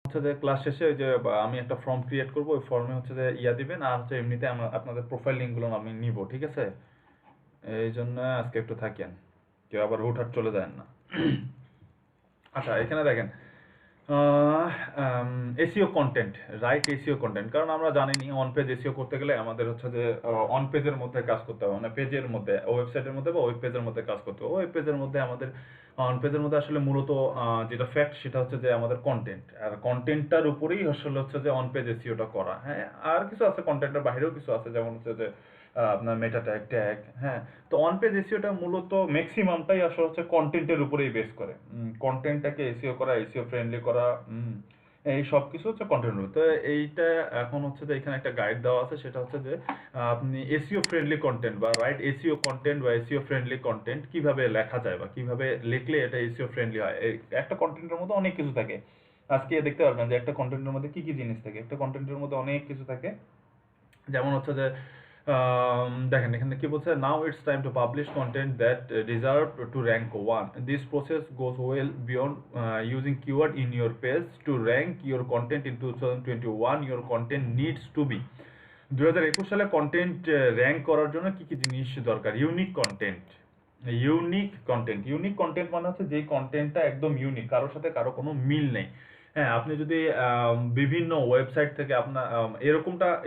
হচ্ছে যে ক্লাস শেষে ওই যে আমি একটা ফর্ম ক্রিয়েট করবো, ওই ফর্মে হচ্ছে যে দিবেন, আর হচ্ছে এমনিতে আপনাদের প্রোফাইল লিঙ্কগুলো আমি নিব, ঠিক আছে? এই জন্য আজকে একটু থাকেন, কেউ আবার হুটহাট চলে যায় না। আচ্ছা, এখানে দেখেন SEO content, right SEO content. কারণ আমরা জানি অন পেজ এসইও করতে গেলে আমাদের হচ্ছে যে অন পেজের মধ্যে কাজ করতে হবে, মানে পেজের মধ্যে, ওয়েবসাইটের মধ্যে বা ওয়েব পেজের মধ্যে কাজ করতে হবে। ওয়েব পেজের মধ্যে আমাদের, অন পেজের মধ্যে আসলে মূলত যেটা ফ্যাক্ট সেটা হচ্ছে যে আমাদের কন্টেন্ট, আর কন্টেন্টটার উপরেই আসলে হচ্ছে যে অন পেজ এসইওটা করা। হ্যাঁ, আর কিছু আছে কন্টেন্টের বাইরেও কিছু আছে, যেমন হচ্ছে যে আপনার মেটা ট্যাগ ট্যাগ। হ্যাঁ, তো অন পেজ এসইওটা মূলত ম্যাক্সিমামটাই আসলে হচ্ছে কন্টেন্টের উপরেই বেস করে। কন্টেন্টটাকে এসইও করা, এসইও ফ্রেন্ডলি করা, এই সব কিছু হচ্ছে কন্টেন্টের উপর। তো এইটা এখন হচ্ছে যে এখানে একটা গাইড দেওয়া আছে, সেটা হচ্ছে যে আপনি এসইও ফ্রেন্ডলি কন্টেন্ট বা রাইট এসইও কন্টেন্ট বা এসইও ফ্রেন্ডলি কন্টেন্ট কিভাবে লেখা যায় বা কিভাবে লিখলে এটা এসইও ফ্রেন্ডলি হয়। একটা কন্টেন্টের মধ্যে অনেক কিছু থাকে। আজকে দেখতে পারবেন যে একটা কন্টেন্টের মধ্যে কি কি জিনিস থাকে। একটা কন্টেন্টের মধ্যে অনেক কিছু থাকে, যেমন হচ্ছে যে দেখেন এখানে কি বলছে, now it's time to publish content that deserve to rank one, this process goes well beyond using keyword in your page to rank your content in 2021, your content needs to be. 2021 সালে content rank করার জন্য কি কি জিনিস দরকার? Unique content. Unique content মানে হচ্ছে যেই কন্টেন্টটা একদম ইউনিক, কারোর সাথে কারো কোনো মিল নেই। হ্যাঁ, আপনি যদি বিভিন্ন ওয়েবসাইট থেকে আপনার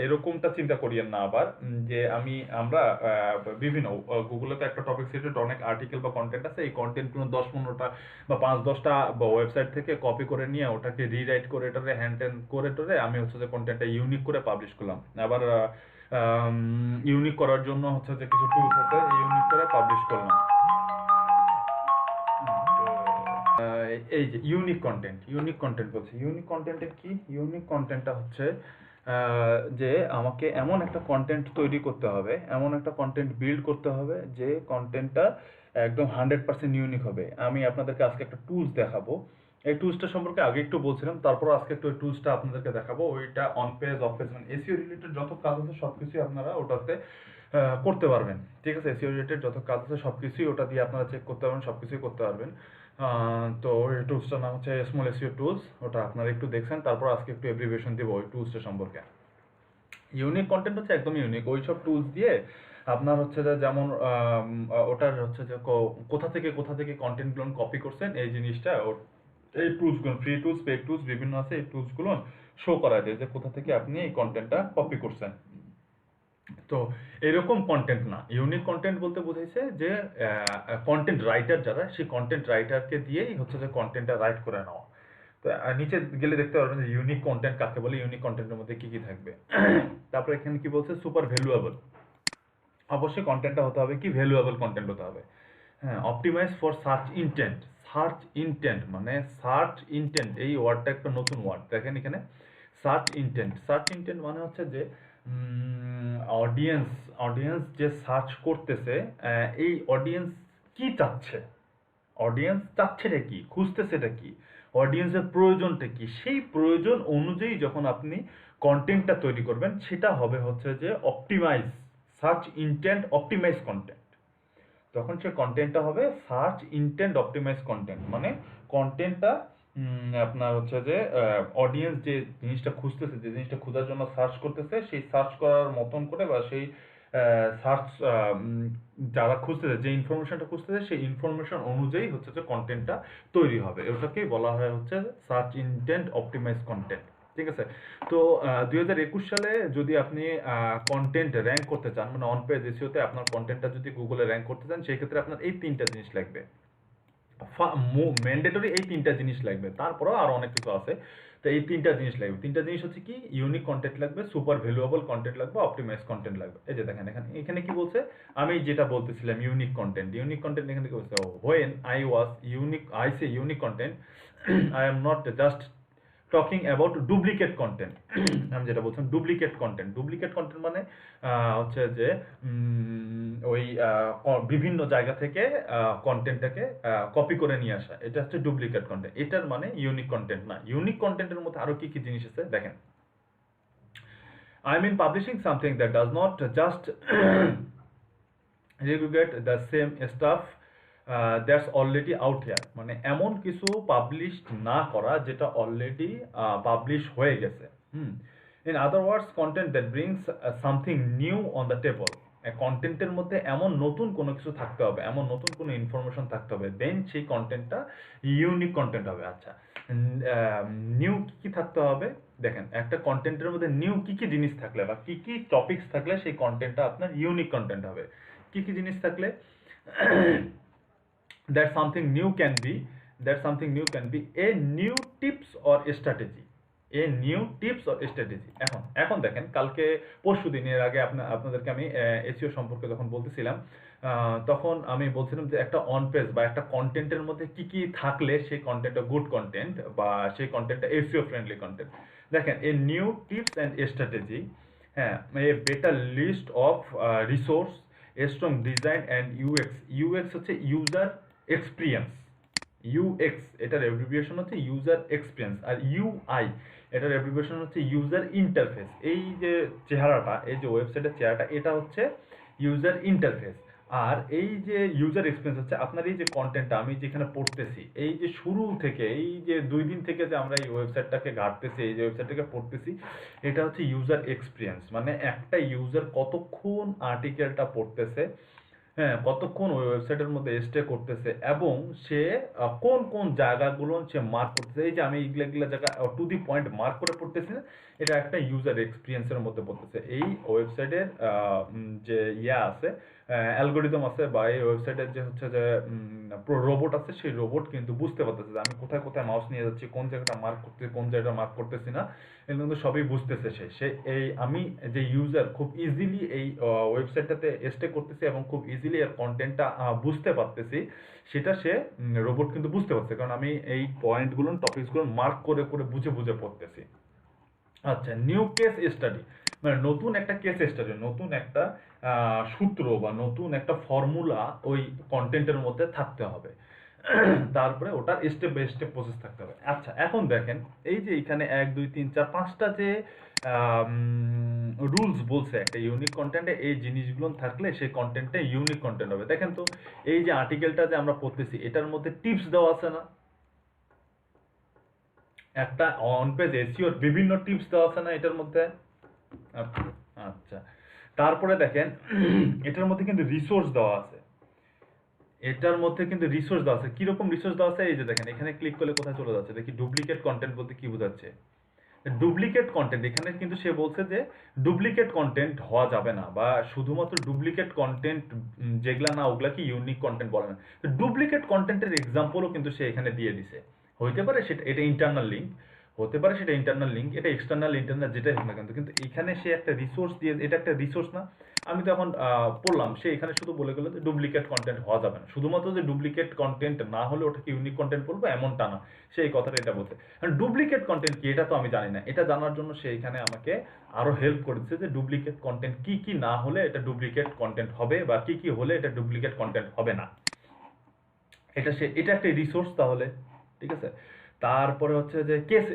এরকমটা চিন্তা করিয়েন না আবার, যে আমরা বিভিন্ন গুগলে তো একটা টপিক সিলেক্টেড অনেক আর্টিকেল বা কন্টেন্ট আছে, এই কন্টেন্টগুলো 10-15টা বা 5-10টা ওয়েবসাইট থেকে কপি করে নিয়ে ওটাকে রিরাইট করে এটারে হ্যান্ড ট্যান্ড করে টোরে আমি হচ্ছে যে কন্টেন্টটা ইউনিক করে পাবলিশ করলাম। আবার ইউনিক করার জন্য হচ্ছে যে কিছু টুলস আছে, ইউনিক করে পাবলিশ করলাম। এই যে ইউনিক কন্টেন্ট বলছে, ইউনিক কন্টেন্টের কি? ইউনিক কন্টেন্টটা হচ্ছে যে আমাকে এমন একটা কন্টেন্ট তৈরি করতে হবে, এমন একটা কন্টেন্ট বিল্ড করতে হবে যে কন্টেন্টটা একদম 100% ইউনিক হবে। আমি আপনাদেরকে আজকে একটা টুলস দেখাবো। এই টুলসটা সম্পর্কে আগে একটু বলছিলাম, তারপর আজকে একটু ওই টুলসটা আপনাদেরকে দেখাবো। ওইটা অন পেজ অফ পেজ মানে এসইও রিলেটেড যত কাজ আছে সবকিছুই আপনারা ওটাতে করতে পারবেন, ঠিক আছে? এসইও রিলেটেড যত কাজ আছে সবকিছুই ওটা দিয়ে আপনারা চেক করতে পারবেন, সবকিছুই করতে পারবেন। তো এই টুলসটার নাম হচ্ছে স্মল এসইও টুলস, ওটা আপনারা একটু দেখছেন। তারপর আজকে একটু এব্রিভিয়েশন দিব ওই টুলসটা সম্পর্কে। ইউনিক কন্টেন্ট হচ্ছে একদম ইউনিক, ওই সব টুলস দিয়ে আপনার হচ্ছে যে যেমন ওটার হচ্ছে যে কোথা থেকে কন্টেন্টগুলো কপি করছেন, এই জিনিসটা এই টুলসগুলো, ফ্রি টুলস পেড টুলস বিভিন্ন আছে, এই টুলসগুলো শো করা যায় যে কোথা থেকে আপনি এই কন্টেন্টটা কপি করছেন। তো এরকম কন্টেন্ট না, ইউনিক কন্টেন্ট বলতে বোঝাইছে যে কন্টেন্ট রাইটার যারা, সেই কন্টেন্ট রাইটারকে দিয়েই হচ্ছে যে কন্টেন্টটা রাইট করে নেওয়া। তো নিচে গেলে দেখতে পারবেন যে ইউনিক কন্টেন্ট কাকে বলে, ইউনিক কন্টেন্টের মধ্যে কি কি থাকবে। তারপরে এখানে কি বলছে, সুপার ভ্যালুয়েবল। অবশ্যই কন্টেন্টটা হতে হবে কি, ভ্যালুয়েবল কন্টেন্ট হতে হবে। হ্যাঁ, optimise for search intent. Search intent মানে, সার্চ ইনটেন্ট এই ওয়ার্ডটা একটা নতুন ওয়ার্ড দেখেন এখানে। সার্চ ইনটেন্ট মানে হচ্ছে যে অডিয়েন্স অডিয়েন্স যে সার্চ করতেছে, এই অডিয়েন্স কি চাচ্ছে, অডিয়েন্স চাচ্ছেটা কি, খুঁজতেছেটা কি, অডিয়েন্সের প্রয়োজনটা কি, সেই প্রয়োজন অনুযায়ী যখন আপনি কন্টেন্টটা তৈরি করবেন সেটা হবে হচ্ছে যে optimise, search intent optimise content. তখন সে কন্টেন্টটা হবে সার্চ ইনটেন্ট অপটিমাইজ কন্টেন্ট, মানে কন্টেন্টটা আপনার হচ্ছে যে অডিয়েন্স যে জিনিসটা খুঁজতেছে, যে জিনিসটা খোঁজার জন্য সার্চ করতেছে, সেই সার্চ করার মতন করে বা সেই সার্চ যারা খুঁজতেছে, যে ইনফরমেশনটা খুঁজতেছে সেই ইনফরমেশন অনুযায়ী হচ্ছে যে কন্টেন্টটা তৈরি হবে। ওটাকেই বলা হয় হচ্ছে সার্চ ইনটেন্ট অপটিমাইজ কন্টেন্ট, ঠিক আছে? তো 2021 সালে যদি আপনি কন্টেন্ট র্যাঙ্ক করতে চান, মানে অন পেজ এসইওতে আপনার কন্টেন্টটা যদি গুগলে র্যাঙ্ক করতে চান, সেই ক্ষেত্রে আপনার এই তিনটা জিনিস লাগবে। ম্যান্ডেটরি এই তিনটা জিনিস লাগবে, তারপরেও আরো অনেক কিছু আছে। তো এই তিনটা জিনিস লাগবে। তিনটা জিনিস হচ্ছে কি, ইউনিক কন্টেন্ট লাগবে, সুপার ভ্যালুয়েবল কন্টেন্ট লাগবে, অপটিমাইজ কন্টেন্ট লাগবে। এই যে দেখেন এখানে কি বলছে, আমি যেটা বলতেছিলাম ইউনিক কন্টেন্ট এখানে কি বলছে, when I say unique content, I am not just talking about duplicate content. আমি যেটা বলছিলাম ডুপ্লিকেট কন্টেন্ট মানে হচ্ছে যে ওই বিভিন্ন জায়গা থেকে কন্টেন্টটাকে কপি করে নিয়ে আসা, এটা হচ্ছে ডুপ্লিকেট কন্টেন্ট। এটার মানে ইউনিক কন্টেন্ট না। ইউনিক কন্টেন্টের মধ্যে আরো কি কি জিনিস আছে দেখেন। I mean publishing something that does not just regurgitate the same stuff that's already out here, মানে এমন কিছু পাবলিশ না করা যেটা অলরেডি পাবলিশ হয়ে গেছে। In other words content that brings something new on the table. কন্টেন্টের মধ্যে এমন নতুন কোনো কিছু থাকতে হবে, এমন নতুন কোনো ইনফরমেশন থাকতে হবে, দেন সেই কন্টেন্টটা ইউনিক কন্টেন্ট হবে। আচ্ছা, নিউ কী কী থাকতে হবে? দেখেন, একটা কন্টেন্টের মধ্যে নিউ কী কী জিনিস থাকলে বা কী কী টপিকস থাকলে সেই কন্টেন্টটা আপনার ইউনিক কন্টেন্ট হবে। কী কী জিনিস থাকলে? that something new can be a new tips or strategy, a new tips or strategy। এখন দেখেন, কালকে পরশু দিনের আগে আপনাদেরকে আমি এসইও সম্পর্কে যখন বলতেছিলাম, তখন আমি বলছিলাম যে একটা অন পেজ বা একটা কন্টেন্টের মধ্যে কি কি থাকলে সেই কন্টেন্টটা গুড কন্টেন্ট বা সেই কন্টেন্টটা এসইও ফ্রেন্ডলি কন্টেন্ট। দেখেন, a new tips and strategy, হ্যাঁ, a better list of resource, a strong design and UX. UX হচ্ছে ইউজার এক্সপিরিয়েন্স, ইউএক্স এটার অ্যাব্রিভিয়েশন হচ্ছে ইউজার এক্সপিরিয়েন্স, আর ইউআই এটার অ্যাব্রিভিয়েশন হচ্ছে ইউজার ইন্টারফেস। এই যে চেহারাটা, এই যে ওয়েবসাইটের চেহারাটা, এটা হচ্ছে ইউজার ইন্টারফেস। আর এই যে ইউজার এক্সপিরিয়েন্স হচ্ছে আপনার এই যে কন্টেন্টটা আমি যেখানে পড়তেছি, এই যে শুরু থেকে এই যে 2 দিন থেকে যে আমরা এই ওয়েবসাইটটাকে ঘাঁটতেছি, এই যে ওয়েবসাইটটাকে পড়তেছি, এটা হচ্ছে ইউজার এক্সপিরিয়েন্স। মানে একটা ইউজার কতক্ষণ আর্টিকেলটা পড়তেছে, হ্যাঁ, কতক্ষণ ওই ওয়েবসাইটের মধ্যে স্টে করতেছে, এবং সে কোন কোন জায়গাগুলো সে মার্ক করতেছে। এই যে আমি এগুলা জায়গা টু দি পয়েন্ট মার্ক করে পড়তেছি না, এটা একটা ইউজার এক্সপিরিয়েন্সের মধ্যে পড়তেছে। এই ওয়েবসাইটের যে আছে, অ্যালগোরিদম আছে, বা এই ওয়েবসাইটের যে হচ্ছে যে রোবট আছে, সেই রোবট কিন্তু বুঝতে পারতেছে যে আমি কোথায় কোথায় মাউস নিয়ে যাচ্ছি, কোন জায়গাটা মার্ক করতেছি, কোন জায়গাটা মার্ক করতেছি না, এগুলো কিন্তু সবই বুঝতেছে সে এই আমি যে ইউজার খুব ইজিলি এই ওয়েবসাইটটাতে স্টে করতেছি এবং খুব ইজিলি এর কন্টেন্টটা বুঝতে পারতেছি, সেটা সে রোবট কিন্তু বুঝতে পারছে, কারণ আমি এই পয়েন্টগুলো টপিকসগুলো মার্ক করে করে বুঝে বুঝে পড়তেছি। আচ্ছা, নিউ কেস স্টাডি, মানে নতুন একটা কেস স্টাডি, নতুন একটা সূত্র বা নতুন একটা ফর্মুলা ওই কন্টেন্টের মধ্যে থাকতে হবে। তারপরে ওটার স্টেপ বাই স্টেপ প্রসেস থাকতে হবে। আচ্ছা, এখন দেখেন, এই যে এখানে 1 2 3 4 5টা যে রুলস বলছে একটা ইউনিক কন্টেন্টে, এই জিনিসগুলো থাকলে সেই কন্টেন্টটা ইউনিক কন্টেন্ট হবে। দেখেন তো, এই যে আর্টিকেলটা যে আমরা পড়তেছি, এটার মধ্যে টিপস দেওয়া আছে না? একটা অন পেজ এসইওর বিভিন্ন টিপস দেওয়া আছে না এটার মধ্যে? আচ্ছা, তারপরে দেখেন, এটার মধ্যে কিন্তু রিসোর্স দেওয়া আছে, এটার মধ্যে কিন্তু রিসোর্স দেওয়া আছে। কিরকম রিসোর্স দেওয়া আছে? এই যে দেখেন, এখানে ক্লিক করলে কোথায় চলে যাচ্ছে দেখি। ডুপ্লিকেট কন্টেন্ট বলতে কি বোঝাচ্ছে? ডুপ্লিকেট কন্টেন্ট, এখানে কিন্তু সে বলছে যে ডুপ্লিকেট কন্টেন্ট হওয়া যাবে না, বা শুধুমাত্র ডুপ্লিকেট কন্টেন্ট যেগুলা না, ওগুলা কি ইউনিক কন্টেন্ট বলে না। তো ডুপ্লিকেট কন্টেন্টের এক্সাম্পলও কিন্তু সে এখানে দিয়ে দিছে। হইতে পারে সেটা এটা ইন্টারনাল লিঙ্ক, হতে পারে সেটা ইন্টারনাল লিঙ্ক, এটা এক্সটার্নাল ইন্টারনাল যেটাই হোক না, কিন্তু এখানে সে একটা রিসোর্স দিয়ে, এটা একটা রিসোর্স না? আমি তখন পড়লাম, সে এখানে শুধু বলে গেল যে ডুপ্লিকেট কন্টেন্ট হওয়া যাবে না, শুধুমাত্র যে ডুপ্লিকেট কন্টেন্ট না হলে ওটাকে ইউনিক কন্টেন্ট বলবো এমনটা না, সেই কথাটা এটা বলছে। ডুপ্লিকেট কন্টেন্ট কি এটা তো আমি জানি না, এটা জানার জন্য সে এখানে আমাকে আরো হেল্প করেছে যে ডুপ্লিকেট কন্টেন্ট কি কি না হলে এটা ডুপ্লিকেট কন্টেন্ট হবে, বা কি কি হলে এটা ডুপ্লিকেট কন্টেন্ট হবে না। এটা একটা রিসোর্স তাহলে, ঠিক আছে। তারপরে হচ্ছে যে case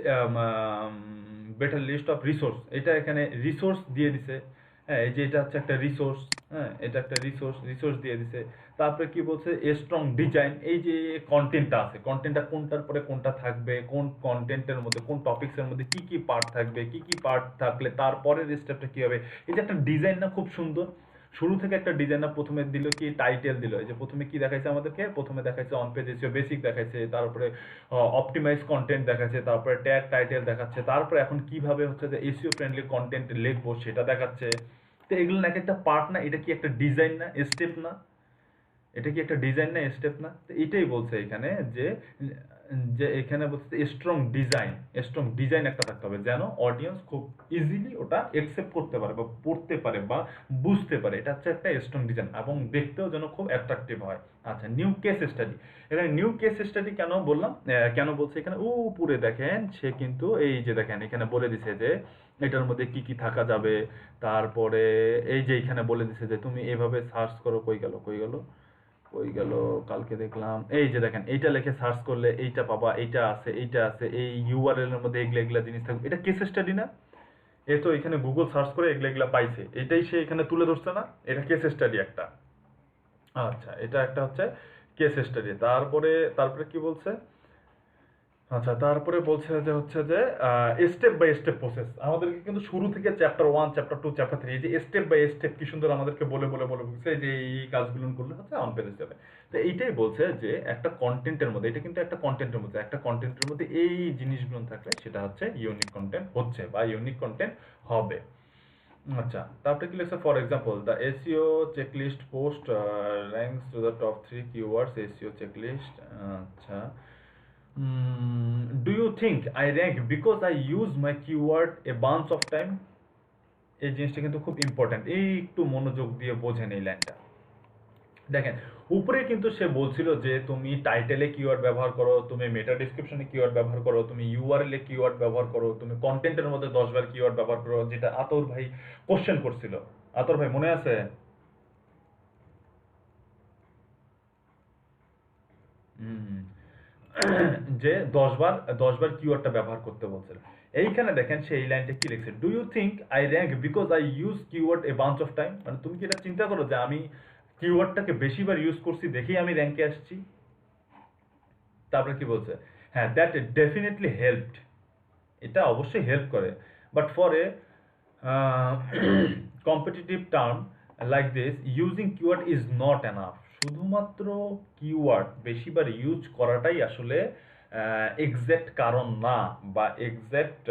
better list of resource, এটা এখানে রিসোর্স দিয়ে দিছে। হ্যাঁ, এই যে এটা হচ্ছে একটা রিসোর্স, হ্যাঁ, এটা একটা রিসোর্স দিয়ে দিছে। তারপরে কি বলছে? এ স্ট্রং ডিজাইন, এই যে কন্টেন্টটা আছে, কন্টেন্টটা কোনটার পরে কোনটা থাকবে, কোন কন্টেন্টের মধ্যে কোন টপিক্সের মধ্যে কি কি পার্ট থাকবে, কি কি পার্ট থাকলে তারপরের স্টেপটা কি হবে। এই যে একটা ডিজাইন না, খুব সুন্দর। শুরু থেকে একটা ডিজাইনার প্রথমে দিল কি টাইটেল দিল, এই যে প্রথমে কি দেখাইছে আমাদেরকে, প্রথমে দেখাইছে অন পেজ এসইও বেসিক দেখাইছে, তারপরে অপটিমাইজ কন্টেন্ট দেখাচ্ছে, তারপরে ট্যাগ টাইটেল দেখাচ্ছে, তারপরে এখন কিভাবে হচ্ছে যে এসইও ফ্রেন্ডলি কন্টেন্ট লিখবো সেটা দেখাচ্ছে। তো এগুলো নাকি একটা পার্ট না? এটা কি একটা ডিজাইন না, স্টেপ না? এটা কি একটা ডিজাইন না, স্টেপ না? তো এটাই বলছে এখানে যে এখানে বলছে স্ট্রং ডিজাইন একটা থাকতে হবে, যেন অডিয়েন্স খুব ইজিলি ওটা অ্যাকসেপ্ট করতে পারে বা পড়তে পারে বা বুঝতে পারে। এটা হচ্ছে একটা স্ট্রং ডিজাইন, এবং দেখতেও যেন খুব অ্যাট্রাকটিভ হয়। আচ্ছা, নিউ কেস স্টাডি, এখানে নিউ কেস স্টাডি কেন বললাম, কেন বলছে এখানে উপরে দেখেন, সে কিন্তু এই যে দেখেন এখানে বলে দিছে যে এটার মধ্যে কি কি থাকা যাবে। তারপরে এই যে এখানে বলে দিছে যে তুমি এভাবে সার্চ করো, কই গেল, কালকে দেখলাম, এই যে দেখেন এইটা লিখে সার্চ করলে এইটা পাবা, এইটা আছে, এই ইউআরএল এর মধ্যে এগুলা জিনিস থাকবে। এটা কেস স্টাডি না? এ তো এখানে গুগল সার্চ করে এগুলা পাইছে, এটাই সে এখানে তুলে ধরছে না? এটা কেস স্টাডি একটা। আচ্ছা, এটা একটা হচ্ছে কেস স্টাডি। তারপরে তারপরে কি বলছে? আচ্ছা, তারপরে বলছে যে হচ্ছে যে স্টেপ বাই স্টেপ প্রসেস। আমাদেরকে কিন্তু শুরু থেকে চ্যাপ্টার 1, চ্যাপ্টার 2, চ্যাপ্টার 3 এই যে স্টেপ বাই স্টেপ কি সুন্দর আমাদেরকে বলে বলছে যে এই কাজগুলো করলে হচ্ছে অন পেজে যাবে। তো এইটাই বলছে যে একটা কন্টেন্টের মধ্যে, এটা কিন্তু একটা কন্টেন্টের মধ্যে, একটা কন্টেন্টের মধ্যে এই জিনিসগুলো থাকলে সেটা হচ্ছে ইউনিক কন্টেন্ট হচ্ছে বা ইউনিক কন্টেন্ট হবে। আচ্ছা, তারপরে কি লিখছে? For example the SEO checklist post ranks to the top 3 keywords SEO checklist. আচ্ছা, do you think I rank because I use my keyword a bunch of time? এই জিনিসটা কিন্তু খুব ইম্পর্টেন্ট, এই একটু মনোযোগ দিয়ে বোঝেন এই লাইনটা। দেখেন, উপরে কিন্তু সে বলছিল যে তুমি টাইটেলে কিওয়ার্ড ব্যবহার করো, তুমি মেটা ডেসক্রিপশনে কিওয়ার্ড ব্যবহার করো, তুমি ইউআরএল এ কিওয়ার্ড ব্যবহার করো, তুমি কন্টেন্টের মধ্যে 10 বার কিওয়ার্ড ব্যবহার করো, যেটা আতর ভাই কোশ্চেন করছিল। আতর ভাই মনে আছে? হুম, যে 10 বার কিওয়ার্ডটা ব্যবহার করতে বলছিল। এইখানে দেখেন সে এই লাইনটা কি লিখছে? Do you think I rank because I use keyword a bunch of time? মানে তুমি কি এটা চিন্তা করো যে আমি কিওয়ার্ডটাকে বেশিবার ইউজ করছি দেখেই আমি র্যাঙ্কে আসছি? তারপরে কি বলছে? হ্যাঁ, দ্যাট ডেফিনেটলি হেল্পড, এটা অবশ্যই হেল্প করে, but for a competitive term like this using keyword is not enough. শুধুমাত্র কিওয়ার্ড বেশিবার ইউজ করাটাই আসলে এক্সাক্ট কারণ না বা এক্সাক্ট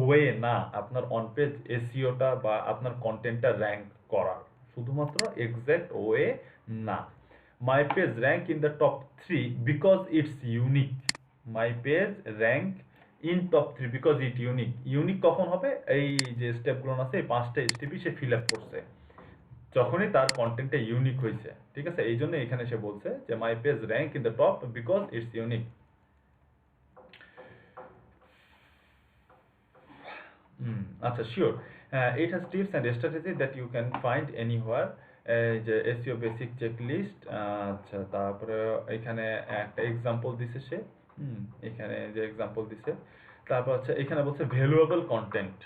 ওয়ে না আপনার অন পেজ এসইওটা বা আপনার কন্টেন্টটা র্যাঙ্ক করার, শুধুমাত্র এক্সাক্ট ওয়ে না। মাই page rank in the top 3 because it's unique. My page rank in top 3 because it unique. Unique কখন হবে? এই যে স্টেপগুলো আছে, এই 5টা স্টেপই সে ফিল আপ করছে যখনই তার কন্টেন্টটা ইউনিক হয়েছে। ঠিক আছে, এই জন্য এখানে সে বলছে যে my page rank in the top because it's unique. আচ্ছা, sure, it has tips and strategy that you can find anywhere. এই যে এসইও বেসিক চেকলিস্ট। আচ্ছা, তারপরে এখানে একটা এক্সাম্পল দিছে সে। এখানে যে এক্সাম্পল দিছে, তারপর হচ্ছে এখানে বলছে ভ্যালুয়েবল কন্টেন্ট।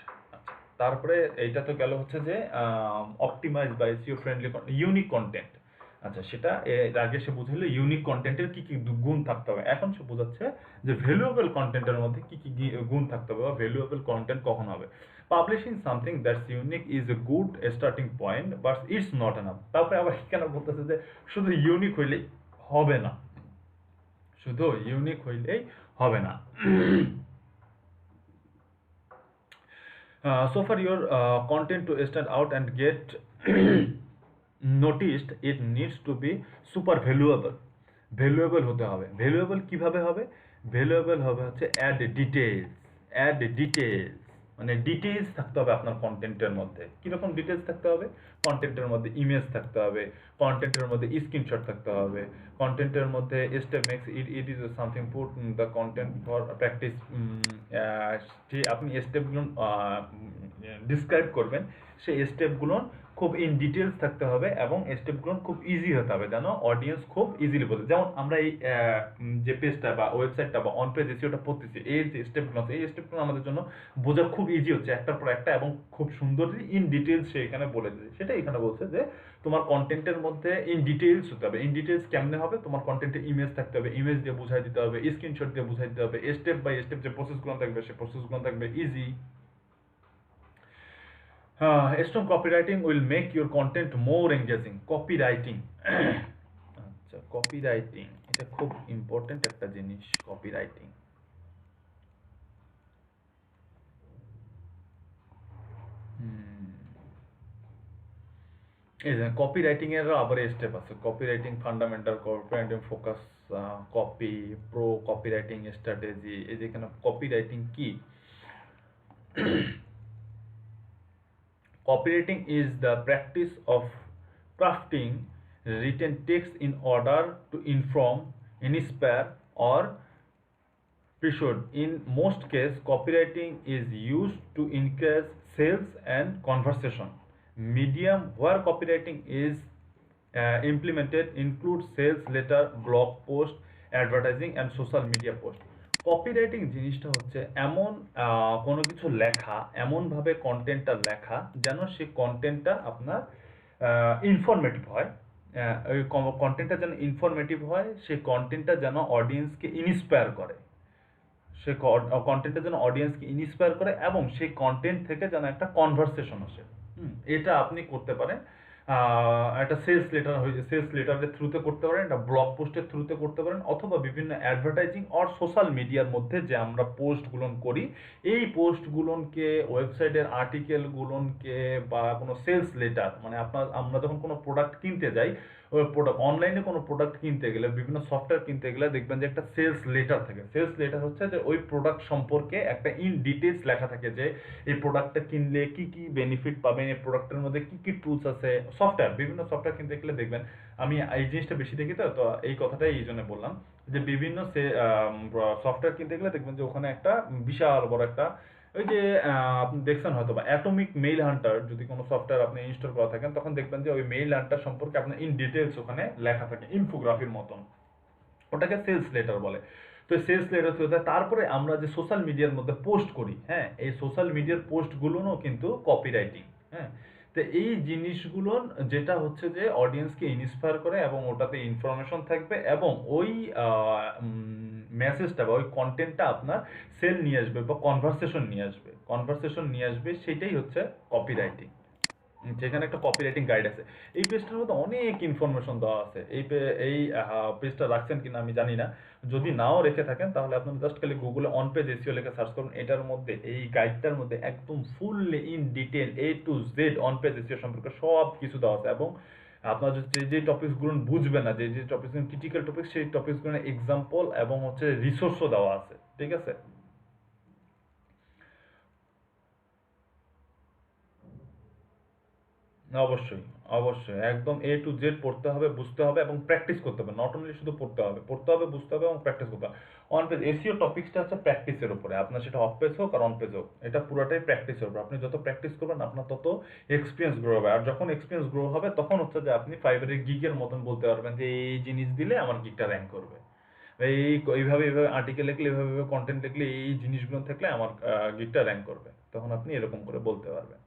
তারপরে এইটা তো গেল হচ্ছে যে অপটিমাইজ বা এসইও ফ্রেন্ডলি ইউনিক কন্টেন্ট। আচ্ছা, সেটা এর আগে সে বুঝাইলো ইউনিক কন্টেন্টের কি কি গুণ থাকতে হবে। এখন সে বোঝাচ্ছে যে ভ্যালুয়েবল কন্টেন্টের মধ্যে কি কি গুণ থাকতে হবে বা ভ্যালুয়েবল কন্টেন্ট কখন হবে। Publishing something that's unique is a good starting point but it's not enough. তারপরে আবার কেন বলতেছে যে শুধু ইউনিক হইলেই হবে না, শুধু ইউনিক হইলেই হবে না। So for your content to stand out and get noticed, it needs to be super valuable. Valuable হতে হবে। ভ্যালুয়েবল কিভাবে হবে? ভ্যালুয়েবল হবে হচ্ছে অ্যাড ডিটেলস, মানে ডিটেলস থাকতে হবে আপনার কন্টেন্টের মধ্যে। কিরকম ডিটেলস থাকতে হবে? কন্টেন্টের মধ্যে ইমেজ থাকতে হবে, কন্টেন্টের মধ্যে স্ক্রিনশট থাকতে হবে, কন্টেন্টের মধ্যে step makes it is something put the content for practice. আপনি স্টেপগুলো ডিসক্রাইব করবেন, সেই স্টেপগুলো খুব ইন ডিটেলস থাকতে হবে এবং স্টেপগুলো খুব ইজি হতে হবে যেন অডিয়েন্স খুব ইজিলি বোঝে। যেমন আমরা এই যে পেজটা বা ওয়েবসাইটটা বা অন পেজ এসইওটা পড়তেছি, এই যে স্টেপগুলো আছে, এই স্টেপগুলো আমাদের জন্য বোঝা খুব ইজি হচ্ছে একটার পর একটা এবং খুব সুন্দরই ইন ডিটেলস সে এখানে বলে দিয়েছে। সেটা এখানে বলছে যে তোমার কন্টেন্টের মধ্যে ইন ডিটেলস হতে হবে। ইন ডিটেলস কেমনে হবে? তোমার কন্টেন্টে ইমেজ থাকতে হবে, ইমেজ দিয়ে বুঝাই দিতে হবে, স্ক্রিনশট দিয়ে বুঝাই দিতে হবে, স্টেপ বাই স্টেপ যে প্রসেসগুলো থাকবে সেই প্রসেসগুলো থাকবে easy. Strong copywriting will make your content more engaging. Copywriting আচ্ছা, কপিরাইটিং এটা খুব ইম্পর্টেন্ট একটা জিনিস। কপিরাইটিং এই যে কপিরাইটিং এর আবার স্টেপ আছে। Copywriting fundamental, copywriting focus, copy pro, copywriting strategy. এই যে এখানে কপিরাইটিং কি? Copywriting is the practice of crafting written text in order to inform, inspire, or persuade. In most cases, copywriting is used to encourage sales and conversation. Medium where copywriting is implemented include sales letter, blog post, advertising, and social media post. Copywriting জিনিসটা হচ্ছে এমন কোনো কিছু লেখা, এমনভাবে কন্টেন্টটা লেখা যেন সে কন্টেন্টটা আপনার ইনফরমেটিভ হয় ওই কন্টেন্টটা যেন ইনফরমেটিভ হয়, সেই কন্টেন্টটা যেন অডিয়েন্সকে ইন্সপায়ার করে, সে কন্টেন্টটা যেন অডিয়েন্সকে ইন্সপায়ার করে এবং সেই কন্টেন্ট থেকে যেন একটা কনভারসেশন আসে। এটা আপনি করতে পারেন। একটা সেলস লেটারের থ্রুতে করতে পারেন, একটা ব্লগ পোস্টের থ্রুতে করতে পারেন, অথবা বিভিন্ন অ্যাডভার্টাইজিং অর সোশ্যাল মিডিয়ার মধ্যে যে আমরা পোস্টগুলো করি, এই পোস্টগুলোকে, ওয়েবসাইটের আর্টিকেলগুলোকে বা কোনো সেলস লেটার, মানে আমরা যখন কোনো প্রোডাক্ট কিনতে যাই, ওই প্রোডাক্ট অনলাইনে কোনো প্রোডাক্ট কিনতে গেলে, বিভিন্ন সফটওয়্যার কিনতে গেলে দেখবেন যে একটা সেলস লেটার থাকে। সেলস লেটার হচ্ছে যে ওই প্রোডাক্ট সম্পর্কে একটা ইন ডিটেলস লেখা থাকে, যে এই প্রোডাক্টটা কিনলে কি কি বেনিফিট পাবেন, এই প্রোডাক্টের মধ্যে কি কি টুলস আছে। সফটওয়্যার, বিভিন্ন সফটওয়্যার কিনতে গেলে দেখবেন, আমি এই জিনিসটা বেশি দেখি, তো তো এই কথাটাই এই জন্য বললাম, যে বিভিন্ন সফটওয়্যার কিনতে গেলে দেখবেন যে ওখানে একটা বিশাল বড় একটা, ওই যে আপনি দেখছেন হয়তো বা অ্যাটমিক মেইল হান্টার, যদি কোনো সফটওয়্যার আপনি ইনস্টল করা থাকেন, তখন দেখবেন যে ওই মেইল হান্টার সম্পর্কে আপনার ইন ডিটেলস ওখানে লেখা থাকে ইনফোগ্রাফির মতন, ওটাকে সেলস লেটার বলে। তো সেলস লেটার হতে, তারপরে আমরা যে সোশ্যাল মিডিয়ার মধ্যে পোস্ট করি, হ্যাঁ, এই সোশ্যাল মিডিয়ার পোস্টগুলোও কিন্তু কপিরাইটিং। হ্যাঁ, তো এই জিনিসগুলো যেটা হচ্ছে যে অডিয়েন্সকে ইন্সপায়ার করে এবং ওটাতে ইনফরমেশন থাকবে এবং ওই মেসেজটা বা ওই কন্টেন্টটা আপনার সেল নিয়ে আসবে বা কনভারসেশন নিয়ে আসবে, সেটাই হচ্ছে কপিরাইটিং। যেখানে একটা কপিরাইটিং গাইড আছে। এই পেজটার মধ্যে অনেক ইনফরমেশন দেওয়া আছে। এই পেজটা রাখছেন কিনা আমি জানি না। যদি নাও রেখে থাকেন তাহলে আপনারা জাস্ট খালি গুগলে অন পেজ এসইও লিখে সার্চ করুন। এটার মধ্যে, এই গাইডটার মধ্যে একদম fully in detail A to Z on page SEO সম্পর্কে সব কিছু দেওয়া আছে, এবং আপনার যে যে টপিকসগুলো বুঝবেন না, যে যে টপিকসগুলো ক্রিটিক্যাল টপিক, সেই টপিকসগুলো এক্সাম্পল এবং হচ্ছে রিসোর্সও দেওয়া আছে। ঠিক আছে? অবশ্যই, অবশ্যই। একদম A to Z পড়তে হবে, বুঝতে হবে এবং প্র্যাকটিস করতে হবে। নট অনলি শুধু পড়তে হবে, বুঝতে হবে এবং প্র্যাকটিস করতে হবে। অন পেজ এসইও টপিকসটা হচ্ছে প্র্যাকটিসের উপরে। আপনার সেটা অফ পেজ হোক আর অন পেজ হোক, এটা পুরোটাই প্র্যাকটিসের উপর। আপনি যত প্র্যাকটিস করবেন আপনার তত এক্সপিরিয়েন্স গ্রো হবে। আর যখন এক্সপিরিয়েন্স গ্রো হবে তখন হচ্ছে যে আপনি ফাইবারের গিগের মতন বলতে পারবেন যে এই জিনিস দিলে আমার গিগটা র্যাঙ্ক করবে। এই এইভাবে আর্টিকেল লিখলে, এইভাবে কন্টেন্ট লিখলে, এই জিনিসগুলো থাকলে আমার গিগটা র্যাঙ্ক করবে। তখন আপনি এরকম করে বলতে পারবেন।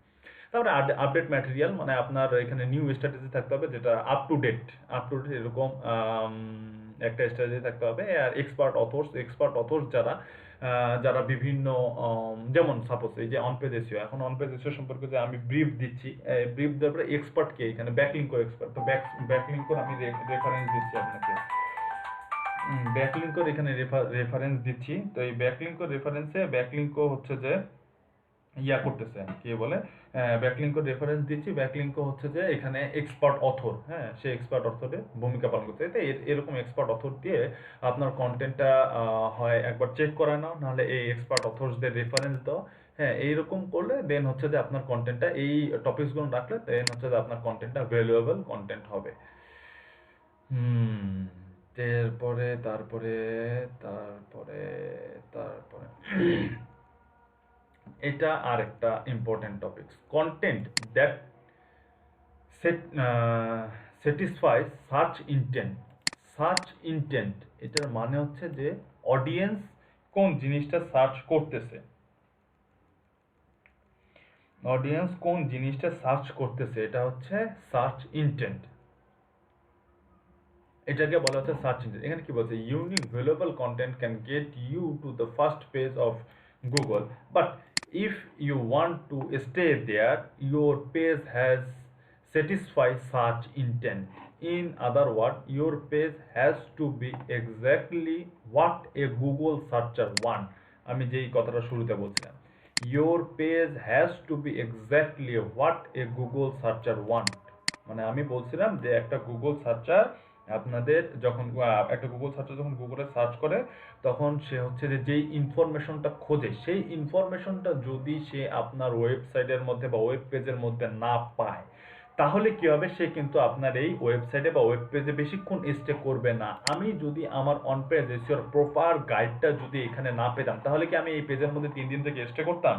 তারপরে আপডেট ম্যাটেরিয়াল, মানে আপনার এখানে নিউ স্ট্র্যাটেজি থাকতে হবে, যেটা আপ টু ডেট এরকম একটা স্ট্র্যাটেজি থাকতে হবে। আর এক্সপার্ট অথর্স যারা যারা বিভিন্ন যেমন সাপোজ এই যে অন পেজ এসইও, এখন অন পেজ এসইও সম্পর্কে যে আমি ব্রিফ দিচ্ছি, ব্রিফ দেওয়ার পরে এক্সপার্টকে এখানে ব্যাকলিঙ্ক এক্সপার্ট, তো ব্যাকলিঙ্ক আমি রেফারেন্স দিচ্ছি আপনাকে। ব্যাকলিঙ্কর এখানে রেফারেন্স দিচ্ছি। তো এই ব্যাকলিঙ্ক হচ্ছে যে করতেছে, কি বলে, ব্যাকলিঙ্কর রেফারেন্স দিচ্ছি। ব্যাকলিঙ্ক হচ্ছে যে এখানে এক্সপার্ট অথর, হ্যাঁ, সে এক্সপার্ট অথরে ভূমিকা পালন করতে। এতে এরকম এক্সপার্ট অথর দিয়ে আপনার কন্টেন্টটা হয় একবার চেক করায় নাও, নাহলে এই এক্সপার্ট অথর্সদের রেফারেন্স দাও। হ্যাঁ, এইরকম করলে দেন হচ্ছে যে আপনার কন্টেন্টটা, এই টপিকসগুলো রাখলে দেন হচ্ছে যে আপনার কন্টেন্টটা ভ্যালুয়েবল কন্টেন্ট হবে। হুম তারপরে তারপরে তারপরে তারপরে এটা আর একটা important topic, content that satisfy search intent. এটার মানে হচ্ছে যে অডিয়েন্স কোন জিনিসটা সার্চ করতেছে, এটা হচ্ছে সার্চ ইনটেন্ট। এটাকে বলা হচ্ছে সার্চ ইঞ্জিন। এখানে কি বলছে, unique valuable content can get you to the first page of Google, but if you want to stay there your page has satisfy search intent. In other words, your page has to be exactly what a Google searcher want. আমি যেই কথাটা শুরুতে বলছিলাম, your page has to be exactly what a Google searcher want, মানে আমি বলছিলাম যে একটা গুগল সার্চার আপনাদের যখন একটা গুগল সার্চার যখন গুগলে সার্চ করে, তখন সে হচ্ছে যে যেই ইনফরমেশনটা খোঁজে, সেই ইনফরমেশনটা যদি সে আপনার ওয়েবসাইটের মধ্যে বা ওয়েব পেজের মধ্যে না পায়, তাহলে কি হবে, সে কিন্তু আপনার এই ওয়েবসাইটে বা ওয়েব পেজে বেশিক্ষণ স্টে করবে না। আমি যদি আমার অন পেজ এসইওর প্রপার গাইডটা যদি এখানে না পেতাম, তাহলে কি আমি এই পেজের মধ্যে 3 দিন থেকে স্টে করতাম?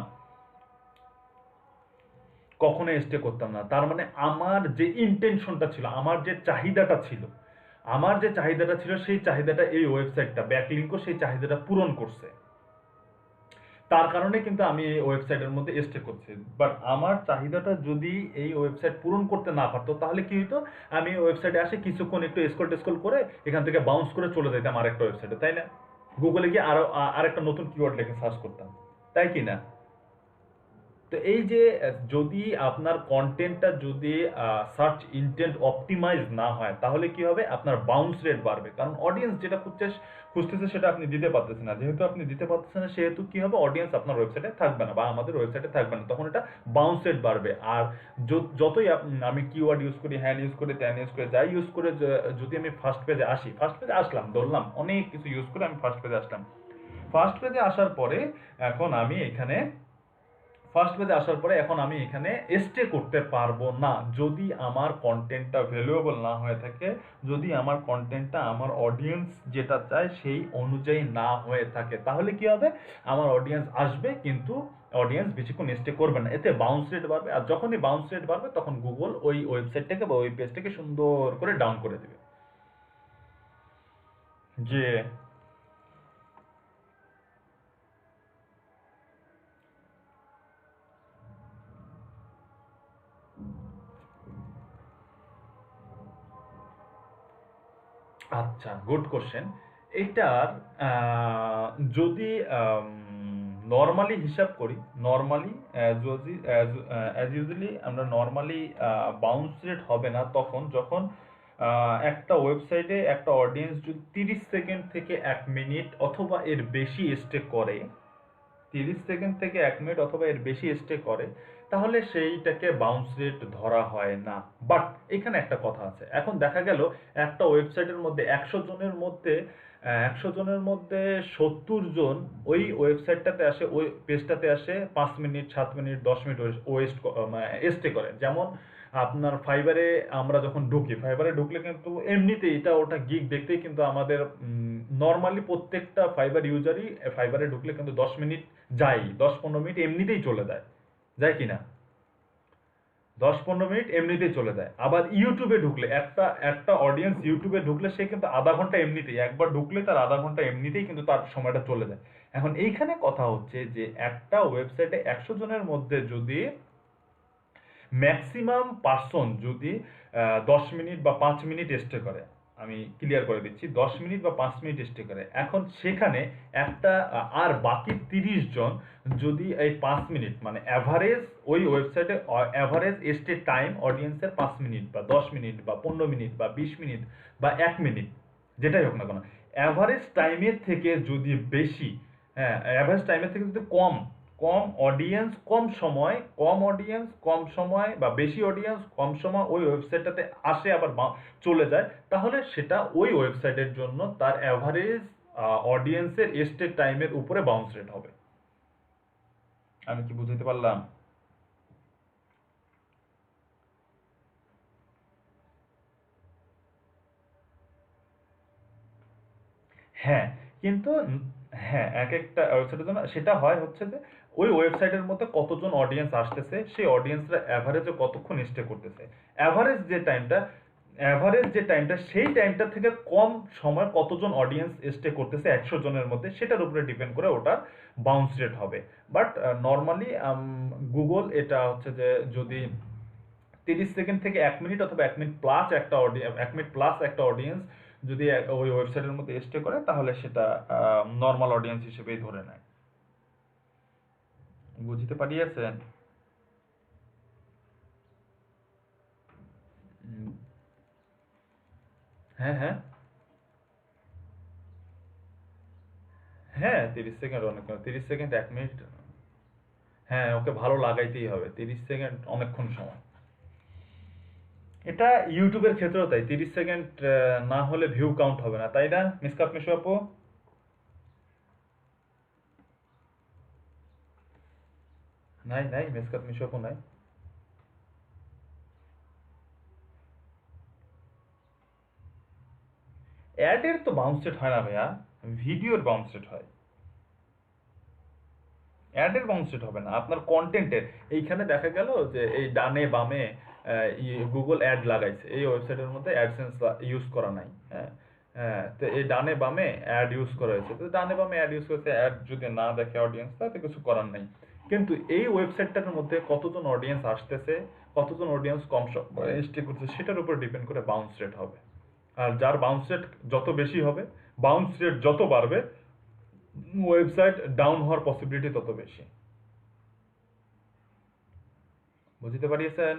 কখনোই স্টে করতাম না। তার মানে আমার যে ইন্টেনশনটা ছিল, আমার যে চাহিদাটা ছিল সেই চাহিদাটা এই ওয়েবসাইটটা ব্যাকলিঙ্কও সেই চাহিদাটা পূরণ করছে। তার কারণে কিন্তু আমি এই ওয়েবসাইটের মধ্যে স্টে করছি। বাট আমার চাহিদাটা যদি এই ওয়েবসাইট পূরণ করতে না পারতো তাহলে কি হতো, আমি ওয়েবসাইটে আসে কিছুক্ষণ একটু স্ক্রল টেস্কল করে এখান থেকে বাউন্স করে চলে যেতাম আরেকটা ওয়েবসাইটে, তাই না? গুগলে গিয়ে আরেকটা নতুন কিওয়ার্ড লিখে সার্চ করতাম, তাই কি না? তো এই যে যদি আপনার কন্টেন্টটা যদি সার্চ ইন্টেন্ট অপটিমাইজ না হয় তাহলে কি হবে, আপনার বাউন্স রেট বাড়বে, কারণ অডিয়েন্স যেটা খুঁজতেছে সেটা আপনি দিতে পারতেছেন না। যেহেতু আপনি দিতে পারতেছেন না সেহেতু কি হবে, অডিয়েন্স আপনার ওয়েবসাইটে থাকবে না বা আমাদের ওয়েবসাইটে থাকবে না, তখন এটা বাউন্স রেট বাড়বে। আর যতই আমি কিওয়ার্ড ইউজ করি, হ্যান্ড ইউজ করি, ত্যান ইউজ করে, যাই ইউজ করে যদি আমি ফার্স্ট পেজে আসি, ফার্স্ট পেজে আসলাম, ধরলাম অনেক কিছু ইউজ করে আমি ফার্স্ট পেজে আসলাম, ফার্স্ট পেজে আসার পরে এখন আমি এখানে ফার্স্ট পেজে আসার পরে এখন আমি এখানে স্টে করতে পারবো না যদি আমার কন্টেন্টটা ভ্যালুয়েবল না হয়ে থাকে, যদি আমার কন্টেন্টটা আমার অডিয়েন্স যেটা চায় সেই অনুযায়ী না হয়ে থাকে, তাহলে কি হবে, আমার অডিয়েন্স আসবে কিন্তু অডিয়েন্স বেশিক্ষণ স্টে করবে না, এতে বাউন্স রেট বাড়বে। আর যখনই বাউন্স রেট বাড়বে তখন গুগল ওই ওয়েবসাইটটাকে বা ওই পেজটাকে সুন্দর করে ডাউন করে দেবে। যে আচ্ছা, গুড কোশ্চেন। এটার আহ, যদি নর্মালি হিসাব করি, নর্মালি যদি অ্যাজ ইউজুয়ালি আমরা নর্মালি বাউন্স রেট হবে না তখন যখন একটা ওয়েবসাইটে একটা অডিয়েন্স যদি 30 সেকেন্ড থেকে 1 মিনিট অথবা এর বেশি স্টে করে, 30 সেকেন্ড থেকে 1 মিনিট অথবা এর বেশি স্টে করে, তাহলে সেইটাকে বাউন্স রেট ধরা হয় না। বাট এখানে একটা কথা আছে, এখন দেখা গেল একটা ওয়েবসাইটের মধ্যে 100 জনের মধ্যে 70 জন ওই ওয়েবসাইটটাতে আসে, ওই পেজটাতে আসে 5 minute, 7 minute, 10 minute West stay করে। যেমন আপনার ফাইবারে আমরা যখন ঢুকি, ফাইবারে ঢুকলে কিন্তু এমনিতেই এটা ওটা গিগ দেখতেই কিন্তু আমাদের নর্মালি প্রত্যেকটা ফাইবার ইউজারই ফাইবারে ঢুকলে কিন্তু 10 মিনিট যায়, 10-15 মিনিট এমনিতেই চলে যায়, যায় কিনা? 10-15 মিনিট এমনিতেই চলে যায়। আবার ইউটিউবে ঢুকলে একটা একটা অডিয়েন্স ইউটিউবে ঢুকলে সে কিন্তু আধা ঘন্টা এমনিতেই, একবার ঢুকলে তার আধা ঘন্টা এমনিতেই কিন্তু তার সময়টা চলে যায়। এখন এইখানে কথা হচ্ছে যে একটা ওয়েবসাইটে 100 জনের মধ্যে যদি ম্যাক্সিমাম পার্সন যদি 10 মিনিট বা 5 মিনিট স্টে করে, আমি ক্লিয়ার করে দিচ্ছি, 10 মিনিট বা 5 মিনিট স্টে করে, এখন সেখানে একটা আর বাকি 30 জন যদি এই 5 মিনিট মানে অ্যাভারেজ ওই ওয়েবসাইটে অ্যাভারেজ স্টে টাইম অডিয়েন্সের 5 মিনিট বা 10 মিনিট বা 15 মিনিট বা 20 মিনিট বা 1 মিনিট, যেটাই হোক না কেন, অ্যাভারেজ টাইমের থেকে যদি বেশি, হ্যাঁ অ্যাভারেজ টাইমের থেকে যদি কম, কম অডিয়েন্স কম সময়, কম অডিয়েন্স কম সময় বা বেশি অডিয়েন্স কম সময় ওই ওয়েবসাইটটাতে আসে আবার চলে যায়, তাহলে সেটা ওই ওয়েবসাইটের জন্য তার অ্যাভারেজ অডিয়েন্সের স্টে টাইমের উপরে বাউন্স রেট হবে। আমি কি বুঝতে পারলাম? হ্যাঁ, কিন্তু হ্যাঁ এক একটা ওয়েবসাইটের জন্য সেটা হয় হচ্ছে যে ওই ওয়েবসাইটের মধ্যে কতজন অডিয়েন্স আসতেছে, সেই অডিয়েন্সরা অ্যাভারেজে কতক্ষণ স্টে করতেছে, অ্যাভারেজ যে টাইমটা অ্যাভারেজ যে টাইমটা সেই টাইমটা থেকে কম সময় কতজন অডিয়েন্স স্টে করতেছে 100 জনের মধ্যে, সেটার উপরে ডিপেন্ড করে ওটার বাউন্স রেট হবে। বাট নর্মালি গুগল এটা হচ্ছে যে যদি 30 সেকেন্ড থেকে 1 মিনিট অথবা 1 মিনিট প্লাস একটা অডিয়েন্স, 1 মিনিট প্লাস একটা অডিয়েন্স যদি ওই ওয়েবসাইটের মধ্যে স্টে করে তাহলে সেটা নর্মাল অডিয়েন্স হিসেবেই ধরে নেয়। বুঝতে পারিয়েছেন? উম, হ্যাঁ হ্যাঁ হ্যাঁ, 30 সেকেন্ড অনেক, 30 সেকেন্ড 1 মিনিট, হ্যাঁ ওকে ভালো লাগাইতেই হবে, 30 সেকেন্ড অনেকক্ষণ সময়। এটা ইউটিউবের ক্ষেত্রেও তাই, 30 সেকেন্ড না হলে ভিউ কাউন্ট হবে না, তাই না মিসকাপ মিশু আপু? নাই নাই, মিসকাপ মিশু আপু নাই। অ্যাডের তো বাউন্স রেট হয় না ভাইয়া, ভিডিওর বাউন্স রেট হয়, অ্যাডের বাউন্স রেট হবে না, আপনার কন্টেন্টের। এইখানে দেখা গেল যে এই ডানে বামে গুগল অ্যাড লাগাইছে, এই ওয়েবসাইটের মধ্যে অ্যাডসেন্স ইউজ করা নাই, হ্যাঁ হ্যাঁ, তো এই ডানে বামে অ্যাড ইউজ করা হয়েছে, তো ডানে বামে অ্যাড ইউজ করেছে, অ্যাড যদি না দেখে অডিয়েন্স তাতে কিছু করার নাই। কিন্তু এই ওয়েবসাইটটার মধ্যে কতজন অডিয়েন্স আসতেছে, কতজন অডিয়েন্স কম সময়ে স্টে করছে, সেটার উপর ডিপেন্ড করে বাউন্স রেট হবে। আর যার বাউন্স রেট যত বেশি হবে, বাউন্স রেট যত বাড়বে, ওয়েবসাইট ডাউন হওয়ার পসিবিলিটি তত বেশি। বুঝতে পারিয়েছেন?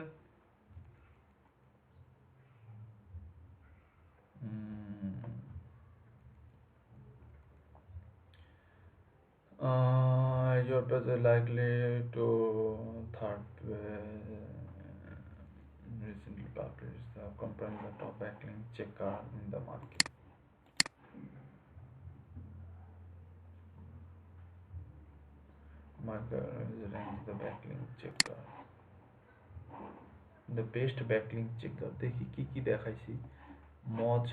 Your page is likely to third recently published the company the top backlink checker in the market. Market is ranked the backlink checker. The best backlink checker. দেখি কি কি দেখাইছি। মজ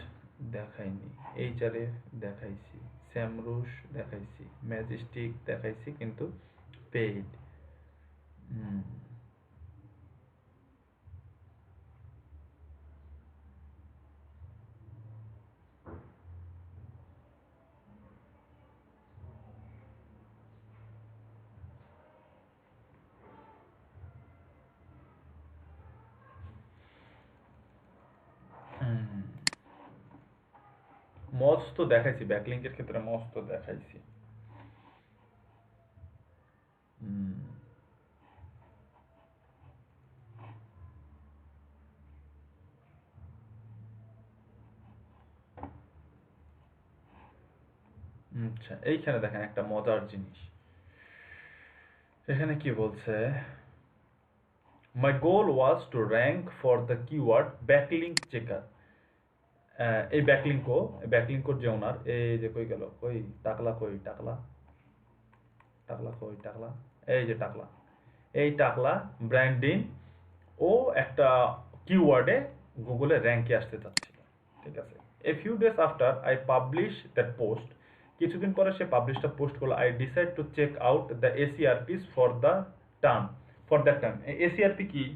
দেখাইনি, এইচআরএফ দেখাইছি, স্যামরুশ দেখাইছি, ম্যাজেস্টিক দেখাইছি, কিন্তু পেইড। মজ তো দেখাইছি, ব্যাকলিংকের ক্ষেত্রে মজ তো দেখাইছি। আচ্ছা, এইখানে দেখেন একটা মজার জিনিস, এখানে কি বলছে, my goal was to rank for the keyword backlink checker. এই ব্যাকলিংকোর যে ওনার, এই যে কই গেল, কই টাকলা, কই টাকলা, টাকলা কই টাকলা, এই যে টাকলা, এই টাকলা ব্র্যান্ডিন, ও একটা কিওয়ার্ডে গুগলে র্যাঙ্কে আসতে চাচ্ছিল, ঠিক আছে। A few days after I publish that post, কিছুদিন পরে সে পাবলিশটা পোস্ট করলো, I decide to check out the SERPs for the term, for that term. SERP কি?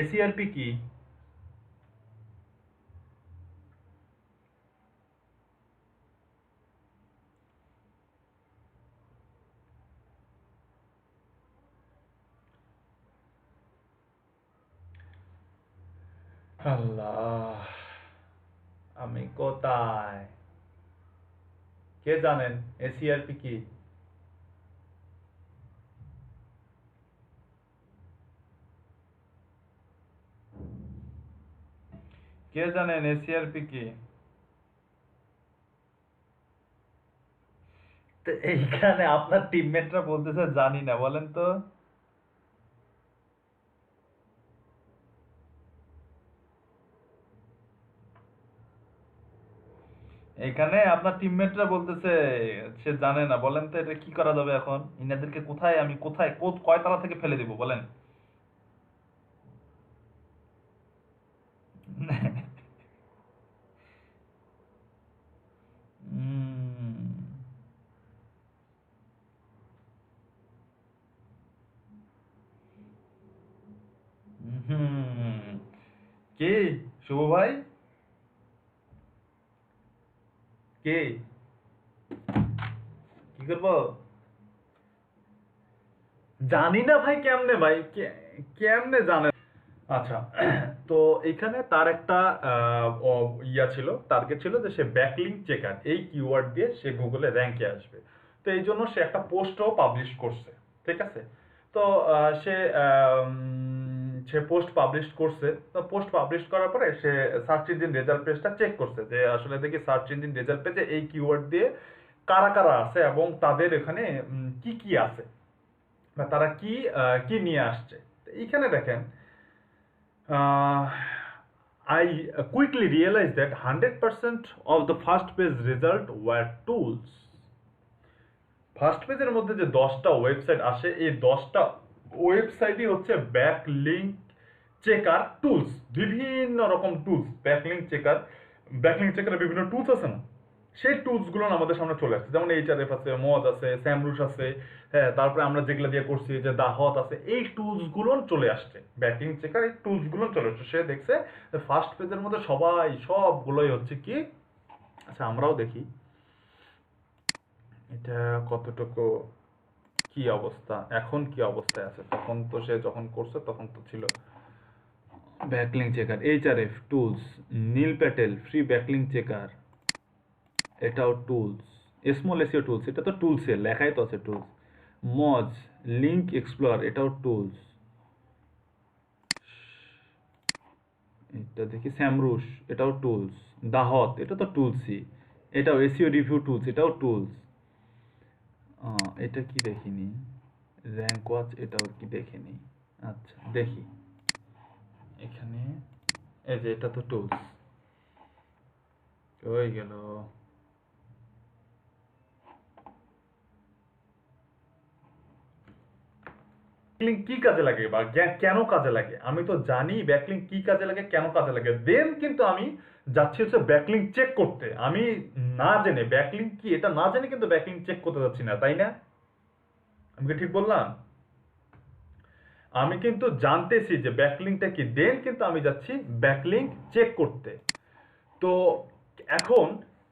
এসিআরপি কি? আল্লাহ, আমি কোথায়? কে জানেন এসিআরপি কি? কে জানেন এসিআরপি কি? তো এইখানে আপনার টিমমেটরা বলতেছে জানি না, বলেন তো। এখানে আপনার টিমমেটরা বলতেছে সে জানে না, বলেন তো এটা কি করা যাবে এখন? ইনাদেরকে কোথায়, আমি কোথায়, কয় তালা থেকে ফেলে দিব বলেন? কে? শুভ ভাই? কে? কি করবো? জানি না ভাই, কেমনে ভাই, কেমনে জানেন? আচ্ছা, তো এইখানে তার একটা ইয়া ছিল, টার্গেট ছিল যে সে ব্যাকলিংক চেকার এই কিওয়ার্ড দিয়ে সে গুগলে র্যাঙ্কে আসবে। তো এই জন্য সে একটা পোস্টও পাবলিশ করছে, ঠিক আছে। তো সে পোস্ট পাবলিশ করছে, তো পোস্ট পাবলিশ করার পরে সে সার্চ ইঞ্জিন রেজাল্ট পেজটা চেক করছে, যে আসলে দেখি সার্চ ইঞ্জিন রেজাল্ট পেজে এই কিওয়ার্ড দিয়ে কারা কারা আছে এবং তাদের এখানে কি কি আছে, বা তারা কি কি নিয়ে আসছে। এইখানে দেখেন, I quickly realized that 100% of the first page result were tools. First পেজের মধ্যে যে 10টা ওয়েবসাইট আসে, এই 10টা ওয়েবসাইটই হচ্ছে ব্যাকলিংক চেকার টুলস, বিভিন্ন রকম টুলস। ব্যাকলিংক চেকার, ব্যাকলিংক চেকারের বিভিন্ন টুলস আছে না, সেই টুলসগুলো আমাদের সামনে চলে আসছে, যেমন এইচআরএফ আছে, মজ আছে, স্যামরুশ আছে, হ্যাঁ, তারপরে আমরা যেগুলো দিয়ে করছি যে দাহত আছে, এই টুলসগুলো চলে আসছে, ব্যাকলিংক চেকার এই টুলসগুলো চলে আসছে। সে দেখছে ফার্স্ট পেজের মধ্যে সবগুলোই হচ্ছে কি, আচ্ছা আমরাও দেখি এটা কতটুকু কি অবস্থা, এখন কি অবস্থায় আছে। তখন তো সে যখন করছে তখন তো ছিল ব্যাকলিংক চেকার, এইচআরএফ টুলস, নীল প্যাটেল ফ্রি ব্যাকলিংক চেকার, এটাও টুলস, স্মল এসিও টুলস, এটা তো টুলসের লেখাই তো আছে টুলস, মজ লিঙ্ক এক্সপ্লোর, এটাও টুলস, এটা দেখি স্যামরুশ, এটাও টুলস, দাহত, এটা তো টুলসই, এটাও এসিও রিভিউ টুলস, এটাও টুলস, এটা কি দেখিনি, র্যাঙ্ক ওয়াচ, এটাও কি দেখিনি, আচ্ছা দেখি এখানে, এই যে এটা তো টুলস, হয়ে গেল। ব্যাকলিংক কি কাজে লাগে বা কেন কাজে লাগে, আমি তো জানি ব্যাকলিংক কি কাজে লাগে, কেন কাজে লাগে, দেন কিন্তু আমি যাচ্ছি হচ্ছে ব্যাকলিংক চেক করতে। আমি না জেনে ব্যাকলিংক কি এটা না জেনে কিন্তু ব্যাকলিংক চেক করতে যাচ্ছি না, তাই না? আমি কি ঠিক বললাম? আমি কিন্তু জানতেছি যে ব্যাকলিংকটা কি, দেন কিন্তু আমি যাচ্ছি ব্যাকলিংক চেক করতে। তো এখন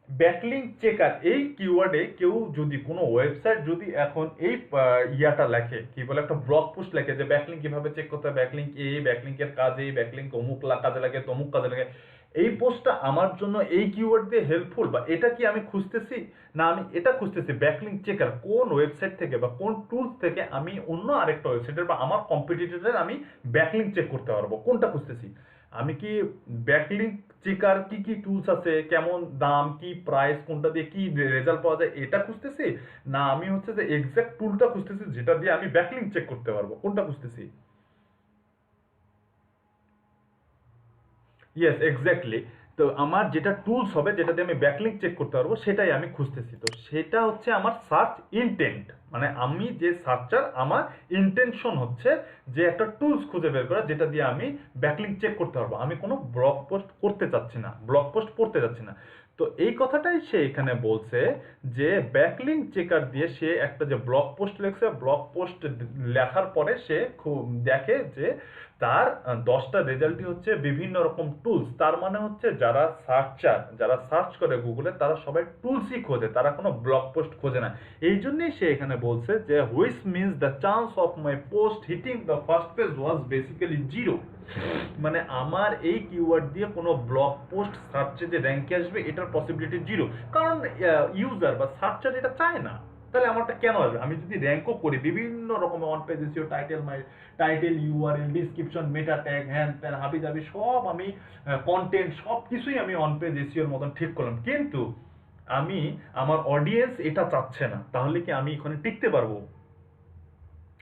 ব্যাকলিংক চেকার এই কিওয়ার্ডে কেউ যদি কোনো ওয়েবসাইট যদি এখন এই ইয়াটা লেখে, কি বলে, একটা ব্লগ পোস্ট লেখে যে ব্যাকলিংক কিভাবে চেক করতে হয়, ব্যাকলিংক এই ব্যাকলিংকের কাজে, ব্যাকলিংক অমুক কাজে লাগে, তমুক কাজে লাগে, এই পোস্টটা আমার জন্য এই কিওয়ার্ড দিয়ে হেল্পফুল, বা এটা কি আমি খুঁজতেছি, না আমি এটা খুঁজতেছি ব্যাকলিংক চেকার কোন ওয়েবসাইট থেকে বা কোন টুলস থেকে আমি অন্য আরেকটা ওয়েবসাইটের বা আমার কম্পিটিটরের আমি ব্যাকলিংক চেক করতে পারবো, কোনটা খুঁজতেছি আমি। কি ব্যাকলিংক চেকার কি কি টুলস আছে, কেমন দাম, কি প্রাইস, কোনটা দিয়ে কি রেজাল্ট পাওয়া যায়, এটা খুঁজতেছি, না আমি হচ্ছে যে এক্সাক্ট টুলটা খুঁজতেছি যেটা দিয়ে আমি ব্যাকলিংক চেক করতে পারবো, কোনটা খুঁজতেছি? Yes exactly. তো আমার যেটা টুলস হবে, যেটা দিয়ে আমি ব্যাকলিংক চেক করতে পারবো, সেটাই আমি খুঁজতেছি। তো সেটা হচ্ছে আমার সার্চ ইন্টেন্ট, মানে আমি যে সার্চার, আমার ইন্টেনশন হচ্ছে যে একটা টুলস খুঁজে বের করা যেটা দিয়ে আমি ব্যাকলিংক চেক করতে পারবো। আমি কোনো ব্লগ পোস্ট করতে চাচ্ছি না, ব্লগ পোস্ট পড়তে যাচ্ছি না। তো এই কথাটাই সে এখানে বলছে যে ব্যাকলিংক চেকার দিয়ে সে একটা যে ব্লগ পোস্ট লিখছে, ব্লগ পোস্ট লেখার পরে সে খুব দেখে যে তার 10টা রেজাল্টই হচ্ছে বিভিন্ন রকম টুলস। তার মানে হচ্ছে যারা সার্চার, যারা সার্চ করে গুগলে, তারা সবাই টুলসই খোঁজে, তারা কোনো ব্লগ পোস্ট খোঁজে না। এই জন্যই সে এখানে বলছে যে which means the chance of my post hitting the first page was basically zero. মানে আমার এই কিওয়ার্ড দিয়ে কোনো ব্লগ পোস্ট সার্চে যে র্যাঙ্কে আসবে এটার পসিবিলিটি জিরো, কারণ ইউজার বা সার্চার এটা চায় না। তাহলে আমারটা কেন আসবে? আমি যদি র্যাঙ্কও করি বিভিন্ন রকম on page SEO, title, URL, description, meta tag, হ্যান ত্যান হাবি জাবি সব আমি, কন্টেন্ট সব কিছুই আমি অন পেজ এসইওর মতন ঠিক করলাম, কিন্তু আমি, আমার অডিয়েন্স এটা চাচ্ছে না, তাহলে কি আমি এখানে টিকতে পারবো?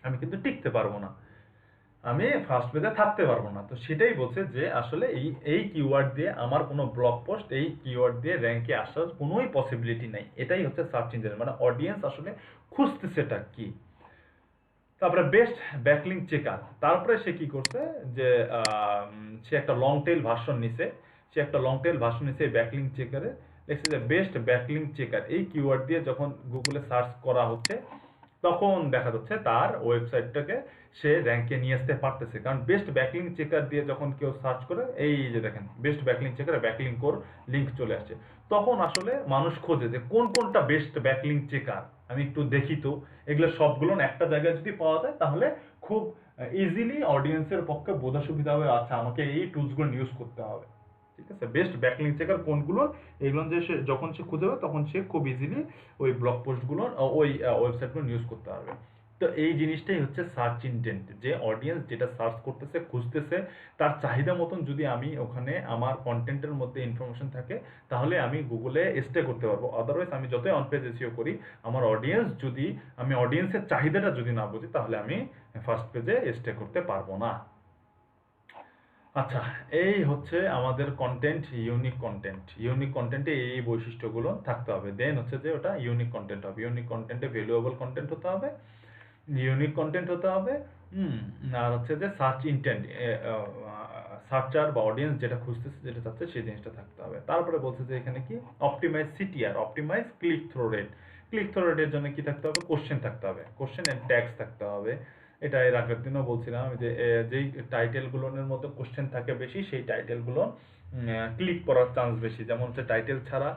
আমি কিন্তু টিকতে পারবো না, আমি ফার্স্ট পেজে থাকতে পারবো না। তো সেটাই বলছে যে আসলে এই এই কিওয়ার্ড দিয়ে আমার কোনো ব্লগ পোস্ট এই কিওয়ার্ড দিয়ে র্যাঙ্কে আসার কোনোই পসিবিলিটি নাই। এটাই হচ্ছে সার্চ ইঞ্জিন, মানে অডিয়েন্স আসলে খুঁজতেছে সেটা কি। তারপরে বেস্ট ব্যাকলিংক চেকার, তারপরে সে কি করছে যে সে একটা লং টেল ভার্সন নিছে, সে একটা লং টেল ভার্সন নিছে ব্যাকলিংক চেকারে, দেখছে যে বেস্ট ব্যাকলিংক চেকার এই কিওয়ার্ড দিয়ে যখন গুগলে সার্চ করা হচ্ছে, তখন দেখা যাচ্ছে তার ওয়েবসাইটটাকে সে র্যাঙ্কে নিয়ে আসতে পারতেছে। কারণ বেস্ট ব্যাকলিংক চেকার দিয়ে যখন কেউ সার্চ করে, এই যে দেখেন বেস্ট ব্যাকলিংক চেকার, ব্যাকলিংক ওর লিঙ্ক চলে আসছে, তখন আসলে মানুষ খোঁজে যে কোন কোনটা বেস্ট ব্যাকলিংক চেকার, আমি একটু দেখি তো। এগুলো সবগুলো একটা জায়গায় যদি পাওয়া যায় তাহলে খুব ইজিলি অডিয়েন্সের পক্ষে বোঝা সুবিধা হবে, আচ্ছা আমাকে এই টুলসগুলো ইউজ করতে হবে। ঠিক আছে, বেস্ট ব্যাকলিংক চেকার কোনগুলো, এগুলো যে সে যখন সে খুঁজে পাবে তখন সে খুব ইজিলি ওই ব্লগ পোস্টগুলো, ওই ওয়েবসাইটগুলো ইউজ করতে পারবে। তো এই জিনিসটাই হচ্ছে সার্চ ইন্টেন্ট, যে অডিয়েন্স যেটা সার্চ করতেছে, খুঁজতেছে, তার চাহিদা মতন যদি আমি ওখানে আমার কন্টেন্টের মধ্যে ইনফরমেশন থাকে, তাহলে আমি গুগলে স্টে করতে পারবো। আদারওয়াইজ আমি যতই অন পেজ এসইও করি, আমার অডিয়েন্স যদি, আমি অডিয়েন্সের চাহিদাটা যদি না বুঝি, তাহলে আমি ফার্স্ট পেজে স্টে করতে পারবো না। আচ্ছা, এই হচ্ছে আমাদের কন্টেন্ট, ইউনিক কন্টেন্ট। ইউনিক কন্টেন্টে এই বৈশিষ্ট্যগুলো থাকতে হবে, দেন হচ্ছে যে ওটা ইউনিক কন্টেন্ট হবে। ইউনিক কন্টেন্টে ভ্যালুয়েবল কন্টেন্ট হতে হবে, ইউনিক কন্টেন্ট হতে হবে। আর হচ্ছে যে সার্চ ইন্টেন্ট, সার্চার বা অডিয়েন্স যেটা খুঁজতেছে, যেটা চাচ্ছে সেই জিনিসটা থাকতে হবে। তারপরে বলছে যে এখানে কি optimise CTR, optimise click through rate. Click through রেটের জন্য কি থাকতে হবে? কোশ্চেন থাকতে হবে, কোশ্চেন এন্ড ট্যাগস থাকতে হবে। এটা এর আগের দিনও বলছিলাম যে যেই টাইটেলগুলোর মধ্যে কোশ্চেন থাকে বেশি, সেই টাইটেলগুলো ক্লিক করার চান্স বেশি। যেমন হচ্ছে টাইটেল ছাড়া,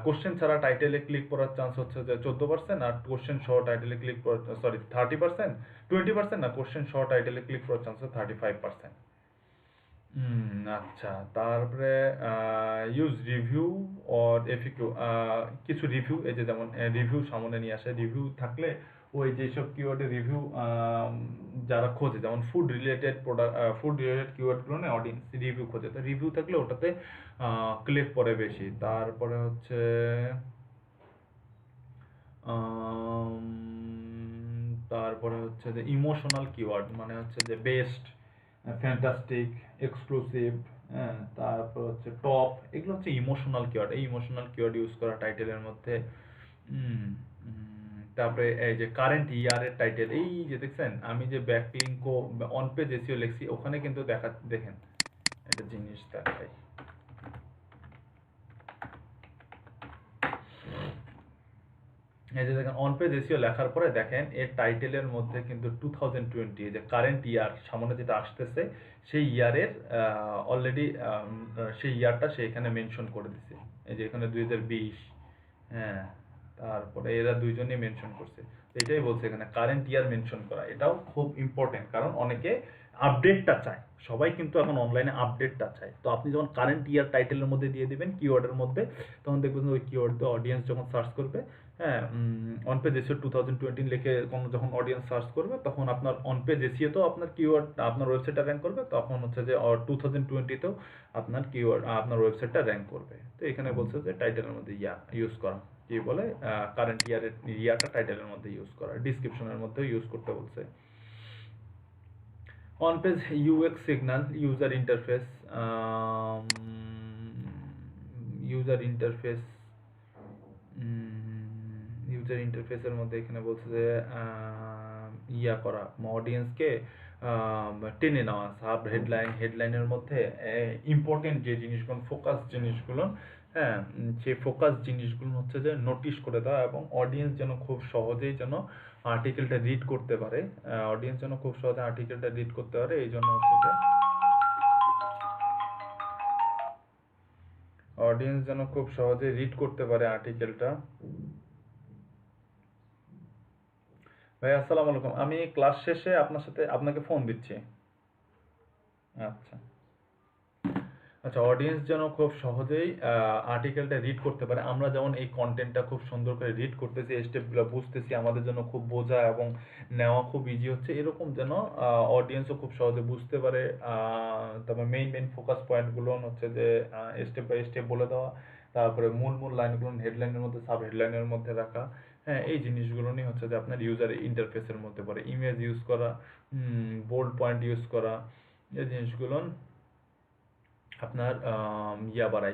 কোশ্চেন ছাড়া টাইটেলে ক্লিক করার চান্স হচ্ছে যে 14%, আর কোশ্চেন সহ টাইটেলে ক্লিক করার, সরি 30%, 20% না, কোশ্চেন সহ টাইটেলে ক্লিক করার চান্স হচ্ছে 35%। আচ্ছা, তারপরে ইউজ রিভিউ অর এফিকিউ। কিছু রিভিউ, এই যে যেমন রিভিউ সামনে নিয়ে আসে, রিভিউ থাকলে ওই যেসব কিওয়ার্ডে রিভিউ যারা খোঁজে, যেমন food related product, food related কিওয়ার্ডগুলো না অডিয়েন্স রিভিউ খোঁজে, তো রিভিউ থাকলে ওটাতে ক্লিক পড়ে বেশি। তারপরে হচ্ছে তারপরে হচ্ছে যে ইমোশনাল কিওয়ার্ড, মানে হচ্ছে যে বেস্ট, ফ্যান্টাস্টিক, এক্সক্লুসিভ, হ্যাঁ, তারপর হচ্ছে টপ, এগুলো হচ্ছে ইমোশনাল কিওয়ার্ড। এই ইমোশনাল কিওয়ার্ড ইউজ করা টাইটেলের মধ্যে। তারপরে এই যে কারেন্ট ইয়ার এর টাইটেল, এই যে দেখছেন আমি যে ব্যাকলিঙ্ক ও অন পেজ এসইও লিখছি, ওখানে কিন্তু দেখেন একটা জিনিস দেখাই। এই যে দেখেন অন পেজ এসইও লেখার পরে দেখেন এর টাইটেলের মধ্যে কিন্তু 2020, যে কারেন্ট ইয়ার সামনে যেটা আসতেছে, সেই ইয়ারের অলরেডি সেই ইয়ারটা সে এখানে মেনশন করে দিছে। এই যে এখানে 2020, হ্যাঁ, তারপরে এরা দুইজনই মেনশন করছে। তো এটাই বলছে এখানে কারেন্ট ইয়ার মেনশন করা, এটাও খুব ইম্পর্টেন্ট, কারণ অনেকে আপডেটটা চায়, সবাই কিন্তু এখন অনলাইনে আপডেটটা চায়। তো আপনি যখন কারেন্ট ইয়ার টাইটেলের মধ্যে দিয়ে দিবেন কিওয়ার্ডের মধ্যে, তখন দেখবেন ওই কিওয়ার্ড দিয়ে অডিয়েন্স যখন সার্চ করবে, হ্যাঁ, অন পেজ এসিও 2020 লিখে কোনো যখন অডিয়েন্স সার্চ করবে, তখন আপনার অন পেজ এসিও তো আপনার কিওয়ার্ড আপনার ওয়েবসাইটটা র্যাঙ্ক করবে, তখন হচ্ছে যে 2020তেও আপনার কিওয়ার্ড আপনার ওয়েবসাইটটা র্যাঙ্ক করবে। তো এখানে বলছে যে টাইটেলের মধ্যে ইউজ করা, কি বলে, কারেন্ট ইয়ারের ইয়ারটা টাইটেলের মধ্যে ইউজ করা, ডিসক্রিপশনের মধ্যে ইউজ করতে বলছে। On page UX signal, user interface, user interface user ইন্টারফেসের মধ্যে এখানে বলছে যে ইয়া করা, অডিয়েন্সকে টেনে নেওয়া, সাব হেডলাইন, হেডলাইনের মধ্যে ইম্পর্টেন্ট যে জিনিসগুলো, ফোকাস জিনিসগুলো, হ্যাঁ, সেই ফোকাস জিনিসগুলো হচ্ছে যে নোটিশ করে দেওয়া, এবং অডিয়েন্স যেন খুব সহজেই যেন আর্টিকেলটা রিড করতে পারে, অডিয়েন্স যেন খুব সহজে আর্টিকেলটা রিড করতে পারে, এই জন্য হচ্ছে যে অডিয়েন্স যেন খুব সহজে রিড করতে পারে আর্টিকেলটা। ভাই আসসালামু আলাইকুম, আমি ক্লাস শেষে আপনাকে ফোন দিচ্ছি। আচ্ছা আচ্ছা, অডিয়েন্স যেন খুব সহজেই আর্টিকেলটা রিড করতে পারে, আমরা যেমন এই কন্টেন্টটা খুব সুন্দর করে রিড করতেছি, স্টেপগুলো বুঝতেছি, আমাদের জন্য খুব বোঝা এবং নেওয়া খুব ইজি হচ্ছে, এরকম যেন অডিয়েন্সও খুব সহজে বুঝতে পারে। তারপর মেইন ফোকাস পয়েন্টগুলো হচ্ছে যে স্টেপ বাই স্টেপ বলে দেওয়া, তারপরে মূল লাইনগুলো হেডলাইনের মধ্যে, সাব হেডলাইনের মধ্যে রাখা, হ্যাঁ, এই জিনিসগুলো নিয়ে হচ্ছে যে আপনার ইউজার ইন্টারফেসের মধ্যে পড়ে। ইমেজ ইউজ করা, বোল্ড পয়েন্ট ইউজ করা, এই জিনিসগুলো আপনার ইয়া বাড়ায়,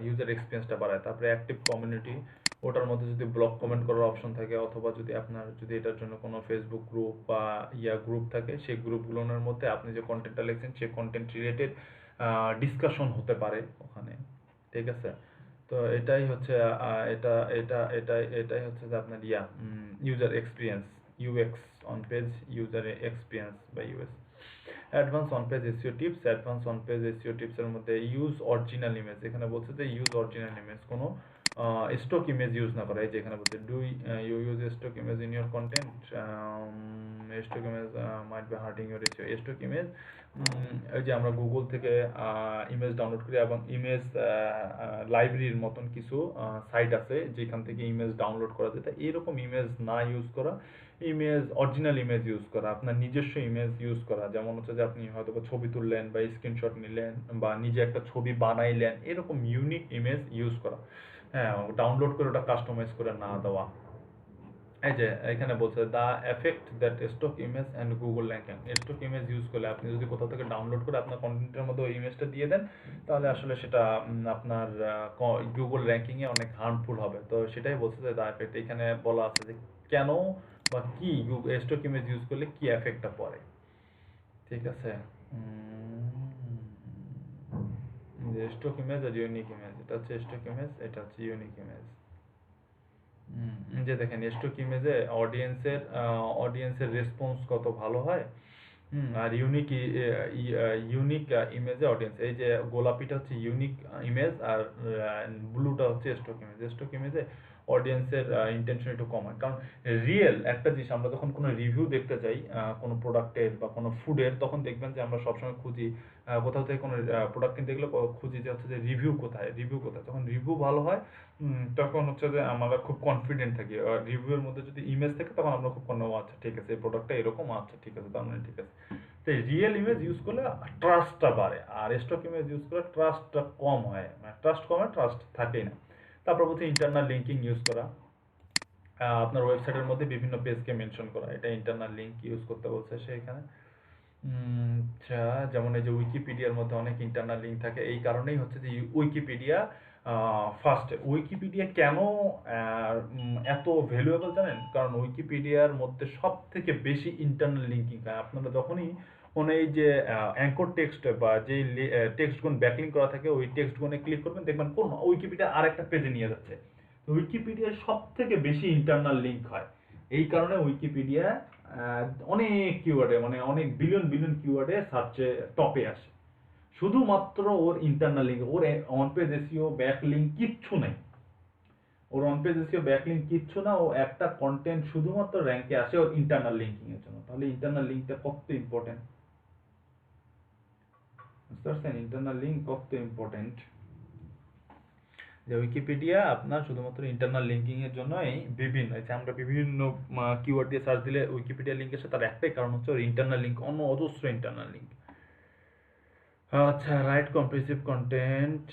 ইউজার এক্সপিরিয়েন্সটা বাড়ায়। তারপরে অ্যাক্টিভ কমিউনিটি, ওটার মধ্যে যদি ব্লগ কমেন্ট করার অপশন থাকে, অথবা যদি আপনার যদি এটার জন্য কোনো ফেসবুক গ্রুপ বা গ্রুপ থাকে, সেই গ্রুপগুলোর মধ্যে আপনি যে কন্টেন্টটা লিখছেন সেই কন্টেন্ট রিলেটেড ডিসকাশন হতে পারে ওখানে, ঠিক আছে। তো এটাই হচ্ছে এটা এটা এটাই এটাই হচ্ছে যে আপনার user experience, UX, on page user experience বা UX. Advance on page SEO tips, advance on page SEO টিপসের মধ্যে ইউজ অরিজিনাল ইমেজ, এখানে বলছে যে ইউজ অরিজিনাল ইমেজ, কোনো স্টক ইমেজ ইউজ না করা। এই যে এখানে বলছে do you use stock image in your content, stock image might be hurting your SEO. Stock image, এই যে আমরা গুগল থেকে ইমেজ ডাউনলোড করি, এবং ইমেজ লাইব্রেরির মতন কিছু সাইট আছে যেখান থেকে ইমেজ ডাউনলোড করা যায়, এরকম ইমেজ না ইউজ করা, ইমেজ অরিজিনাল ইমেজ ইউজ করা, আপনার নিজস্ব ইমেজ ইউজ করা। যেমন হচ্ছে যে আপনি হয়তো ছবি তুললেন বা স্ক্রিনশট নিলেন বা নিজে একটা ছবি বানাইলেন, এরকম ইউনিক ইমেজ ইউজ করা, হ্যাঁ, ডাউনলোড করে ওটা কাস্টমাইজ করে না দেওয়া। এই যে এখানে বলছে the effect that stock image and Google ranking, stock image use করলে আপনি যদি কোথাও থেকে ডাউনলোড করে আপনার কন্টেন্টের মধ্যে ওই ইমেজটা দিয়ে দেন, তাহলে আসলে সেটা আপনার গুগল র্যাঙ্কিংয়ে অনেক হার্মফুল হবে। তো সেটাই বলছে যে দ্য এফেক্ট, এখানে বলা আছে যে কেন বা কি স্টক ইমেজ ইউজ করলে কি এফেক্টটা পড়ে, ঠিক আছে। যে স্টক ইমেজ আর ইউনিক ইমেজ, এটা হচ্ছে স্টক ইমেজ, এটা হচ্ছে ইউনিক ইমেজ। যে দেখেন স্টক ইমেজে অডিয়েন্সের রেসপন্স কত ভালো হয়। আর ইউনিক ইমেজে অডিয়েন্স, এই যে গোলাপিটা হচ্ছে ইউনিক ইমেজ আর ব্লুটা হচ্ছে স্টক ইমেজ। স্টক ইমেজে অডিয়েন্সের ইন্টেনশন একটু কম হয়, কারণ রিয়েল একটা জিনিস আমরা যখন কোনো রিভিউ দেখতে যাই কোনো প্রোডাক্টের বা কোনো ফুডের, তখন দেখবেন যে আমরা সবসময় খুঁজি কোথাও থেকে কোনো প্রোডাক্ট কিনতে গেলে খুঁজি যে হচ্ছে যে রিভিউ কোথায়। যখন রিভিউ ভালো হয় তখন হচ্ছে যে আমরা খুব কনফিডেন্ট থাকি। রিভিউয়ের মধ্যে যদি ইমেজ থাকে তখন আমরা খুব আচ্ছা ঠিক আছে এই প্রোডাক্টটা এরকম, আচ্ছা ঠিক আছে তার মানে ঠিক আছে। তো রিয়েল ইমেজ ইউজ করলে ট্রাস্টটা বাড়ে, আর স্টক ইমেজ ইউজ করলে ট্রাস্টটা কম হয়, মানে ট্রাস্ট কমে, ট্রাস্ট থাকেই না। তারপর বলছে ইন্টারনাল লিঙ্কিং ইউজ করা, আপনার ওয়েবসাইটের মধ্যে বিভিন্ন পেজকে মেনশন করা, এটা ইন্টারনাল লিঙ্ক ইউজ করতে বলছে সেখানে। আচ্ছা, যেমন এই যে উইকিপিডিয়ার মধ্যে অনেক ইন্টারনাল লিঙ্ক থাকে, এই কারণেই হচ্ছে যে উইকিপিডিয়া ফার্স্টে। উইকিপিডিয়া কেন এত ভ্যালুয়েবল জানেন? কারণ উইকিপিডিয়ার মধ্যে সব থেকে বেশি ইন্টারনাল লিঙ্কিং হয়। আপনারা যখনই কোনো এই যে অ্যাঙ্কর টেক্সট বা যে টেক্সটগুলো ব্যাকলিঙ্ক করা থাকে ওই টেক্সটগুলো ক্লিক করবেন, দেখবেন কোন উইকিপিডিয়া আরেকটা পেজে নিয়ে যাচ্ছে। উইকিপিডিয়ার সব থেকে বেশি ইন্টারনাল লিঙ্ক হয়, এই কারণে উইকিপিডিয়া অনেক কিওয়ার্ডে, মানে অনেক বিলিয়ন বিলিয়ন কিওয়ার্ডে সার্চে টপে আসে, শুধুমাত্র ওর ইন্টারনাল লিঙ্ক। ওর অন পেজ এসইও ব্যাকলিঙ্ক কিচ্ছু নাই, ওর অন পেজ এসইও ব্যাকলিঙ্ক কিচ্ছু না, ও একটা কন্টেন্ট শুধুমাত্র র্যাঙ্কে আসে ওর ইন্টারনাল লিঙ্কিং এর জন্য। তাহলে ইন্টারনাল লিঙ্কটা কত ইম্পর্টেন্ট, বুঝতে পারছেন? ইন্টারনাল লিঙ্ক কত ইম্পর্টেন্ট, যে উইকিপিডিয়া আপনার শুধুমাত্র ইন্টারনাল লিঙ্কিং এর জন্যই বিভিন্ন, আমরা বিভিন্ন কিওয়ার্ড দিয়ে সার্চ দিলে উইকিপিডিয়া লিঙ্ক আসে, তার একটাই কারণ হচ্ছে ওর ইন্টারনাল লিঙ্ক, অজস্র ইন্টারনাল লিঙ্ক। আচ্ছা, right compressive content,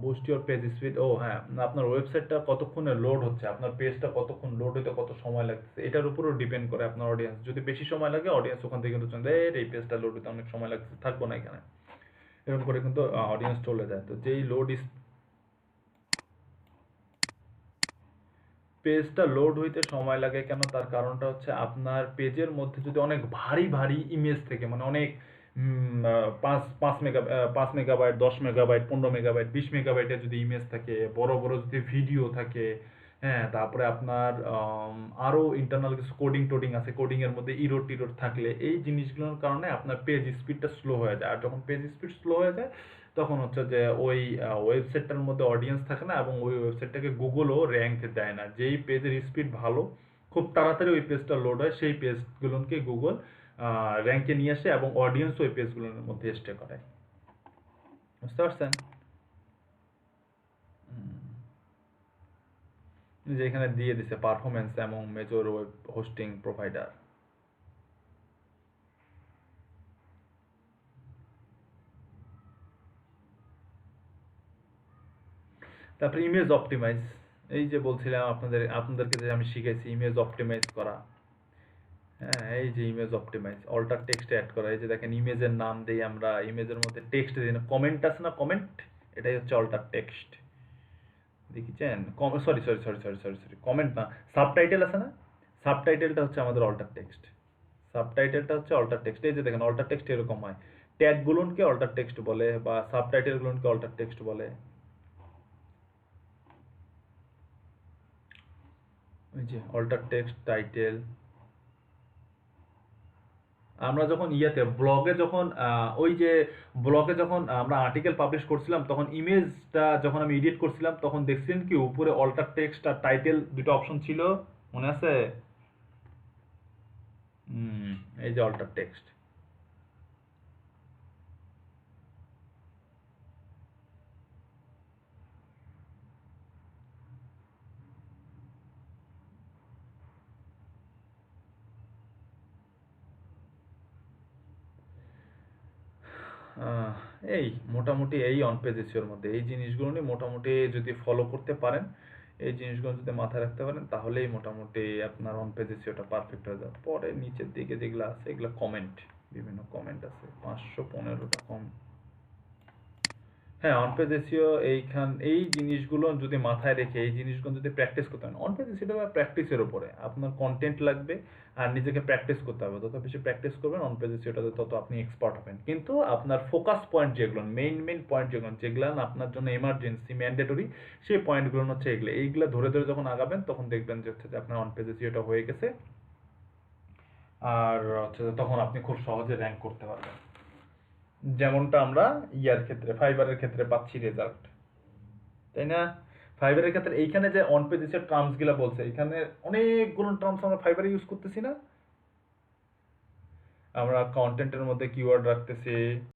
boost your page speed. ও হ্যাঁ, আপনার ওয়েবসাইটটা কতক্ষণে লোড হচ্ছে, আপনার পেজটা কতক্ষণ লোড হতে কত সময় লাগছে, এটার উপরও ডিপেন্ড করে আপনার অডিয়েন্স। যদি বেশি সময় লাগে অডিয়েন্স ওখান থেকে কিন্তু চলে, এই পেজটা লোড হতে অনেক সময় লাগছে, থাকবো না এখানে, এরকম করে কিন্তু অডিয়েন্স চলে যায়। তো যেই পেজটা লোড হইতে সময় লাগে কেন, তার কারণটা হচ্ছে আপনার পেজের মধ্যে যদি অনেক ভারী ভারী ইমেজ থেকে, মানে অনেক 5 মেগাবাইট, 10 মেগাবাইট, 15 মেগাবাইট, 20 মেগাবাইটের যদি ইমেজ থাকে, বড় বড় যদি ভিডিও থাকে, হ্যাঁ, তারপরে আপনার আরো ইন্টারনাল কিছু কোডিং টোডিং আছে, কোডিং এর মধ্যে ইরোড টিরোড থাকলে, এই জিনিসগুলোর কারণে আপনার পেজ স্পিডটা স্লো হয়ে যায়। আর যখন পেজ স্পিড স্লো হয়ে যায় তখন হচ্ছে যে ওই ওয়েবসাইটটার মধ্যে অডিয়েন্স থাকে না, এবং ওই ওয়েবসাইটটাকে গুগলও র্যাঙ্ক দেয় না। যেই পেজের স্পিড ভালো, খুব তাড়াতাড়ি ওই পেজটা লোড হয়, সেই পেজগুলোকে গুগল র্যাঙ্কে নিয়ে আসে এবং অডিয়েন্স ওই পেজগুলোর মধ্যে স্টে করে, বুঝতে পারছেন? যে এখানে দিয়ে দিছে পারফরমেন্স এবং মেজর ওয়েব হোস্টিং প্রোভাইডার। তারপরে ইমেজ অপটিমাইজ, এই যে বলছিলাম আপনাদেরকে যে আমি শিখেছি ইমেজ অপটিমাইজ করা। হ্যাঁ, এই যে image optimise, alter text add করা। এই যে দেখেন ইমেজের নাম দেই আমরা, ইমেজের মধ্যে টেক্সট দিই না, কমেন্ট আছে না, কমেন্ট, এটাই হচ্ছে অল্টার টেক্সট। দেখেছেন? Sorry sorry sorry sorry sorry sorry comment না, সাবটাইটেল আছে না, সাবটাইটেলটা হচ্ছে আমাদের অল্টার টেক্সট। সাবটাইটেলটা হচ্ছে অল্টার টেক্সট। এই যে দেখেন অল্টার টেক্সট এরকম হয়, ট্যাগগুলোকে অল্টার টেক্সট বলে বা সাবটাইটেলগুলোকে অল্টার টেক্সট বলে। ওই যে অল্টার টেক্সট টাইটেল। আমরা যখন ওই যে ব্লগে যখন আমরা আর্টিকেল পাবলিশ করছিলাম, তখন ইমেজটা যখন আমি এডিট করছিলাম তখন দেখছিলেন কি উপরে অল্টার টেক্সট আর টাইটেল দুটো অপশন ছিল, মনে আছে? এই যে অল্টার টেক্সট। এই মোটামুটি এই অন পেজ এসইওর মধ্যে এই জিনিসগুলো নিয়ে মোটামুটি যদি ফলো করতে পারেন, এই জিনিসগুলো যদি মাথায় রাখতে পারেন, তাহলেই মোটামুটি আপনার অন পেজ এসইওটা পারফেক্ট হয়ে যাবে। পরে নিচের দিকে যেগুলো আছে এগুলো কমেন্ট, বিভিন্ন কমেন্ট আছে, 515টা কম। হ্যাঁ, অন পেজ এসইও এই জিনিসগুলো যদি মাথায় রেখে এই জিনিসগুলো যদি প্র্যাকটিস করতে হয়, অন পেজ এসইওটা প্র্যাকটিসের উপরে। আপনার কনটেন্ট লাগবে আর নিজেকে প্র্যাকটিস করতে হবে। যত বেশি প্র্যাকটিস করবেন অন পেজ এসইওটাতে তত আপনি এক্সপার্ট হবেন। কিন্তু আপনার ফোকাস পয়েন্ট যেগুলো, মেইন পয়েন্ট যেগুলো আপনার জন্য এমার্জেন্সি, ম্যান্ডেটরি, সেই পয়েন্টগুলো হচ্ছে এগুলো। এইগুলো ধরে ধরে যখন আগাবেন তখন দেখবেন যে হচ্ছে যে আপনার অন পেজ এসইওটা হয়ে গেছে। আর হচ্ছে যে তখন আপনি খুব সহজে র্যাঙ্ক করতে পারবেন। যেমনটা আমরা ক্ষেত্রে, ফাইবারের ক্ষেত্রে পাচ্ছি রেজাল্ট, তাই না? ফাইবারের ক্ষেত্রে এইখানে যে অন পেজ এসে টার্মস গুলা বলছে, এখানে অনেকগুলো টার্মস আমরা ফাইবারে ইউজ করতেছি না? আমরা কন্টেন্টের মধ্যে কিওয়ার্ড রাখতেছি,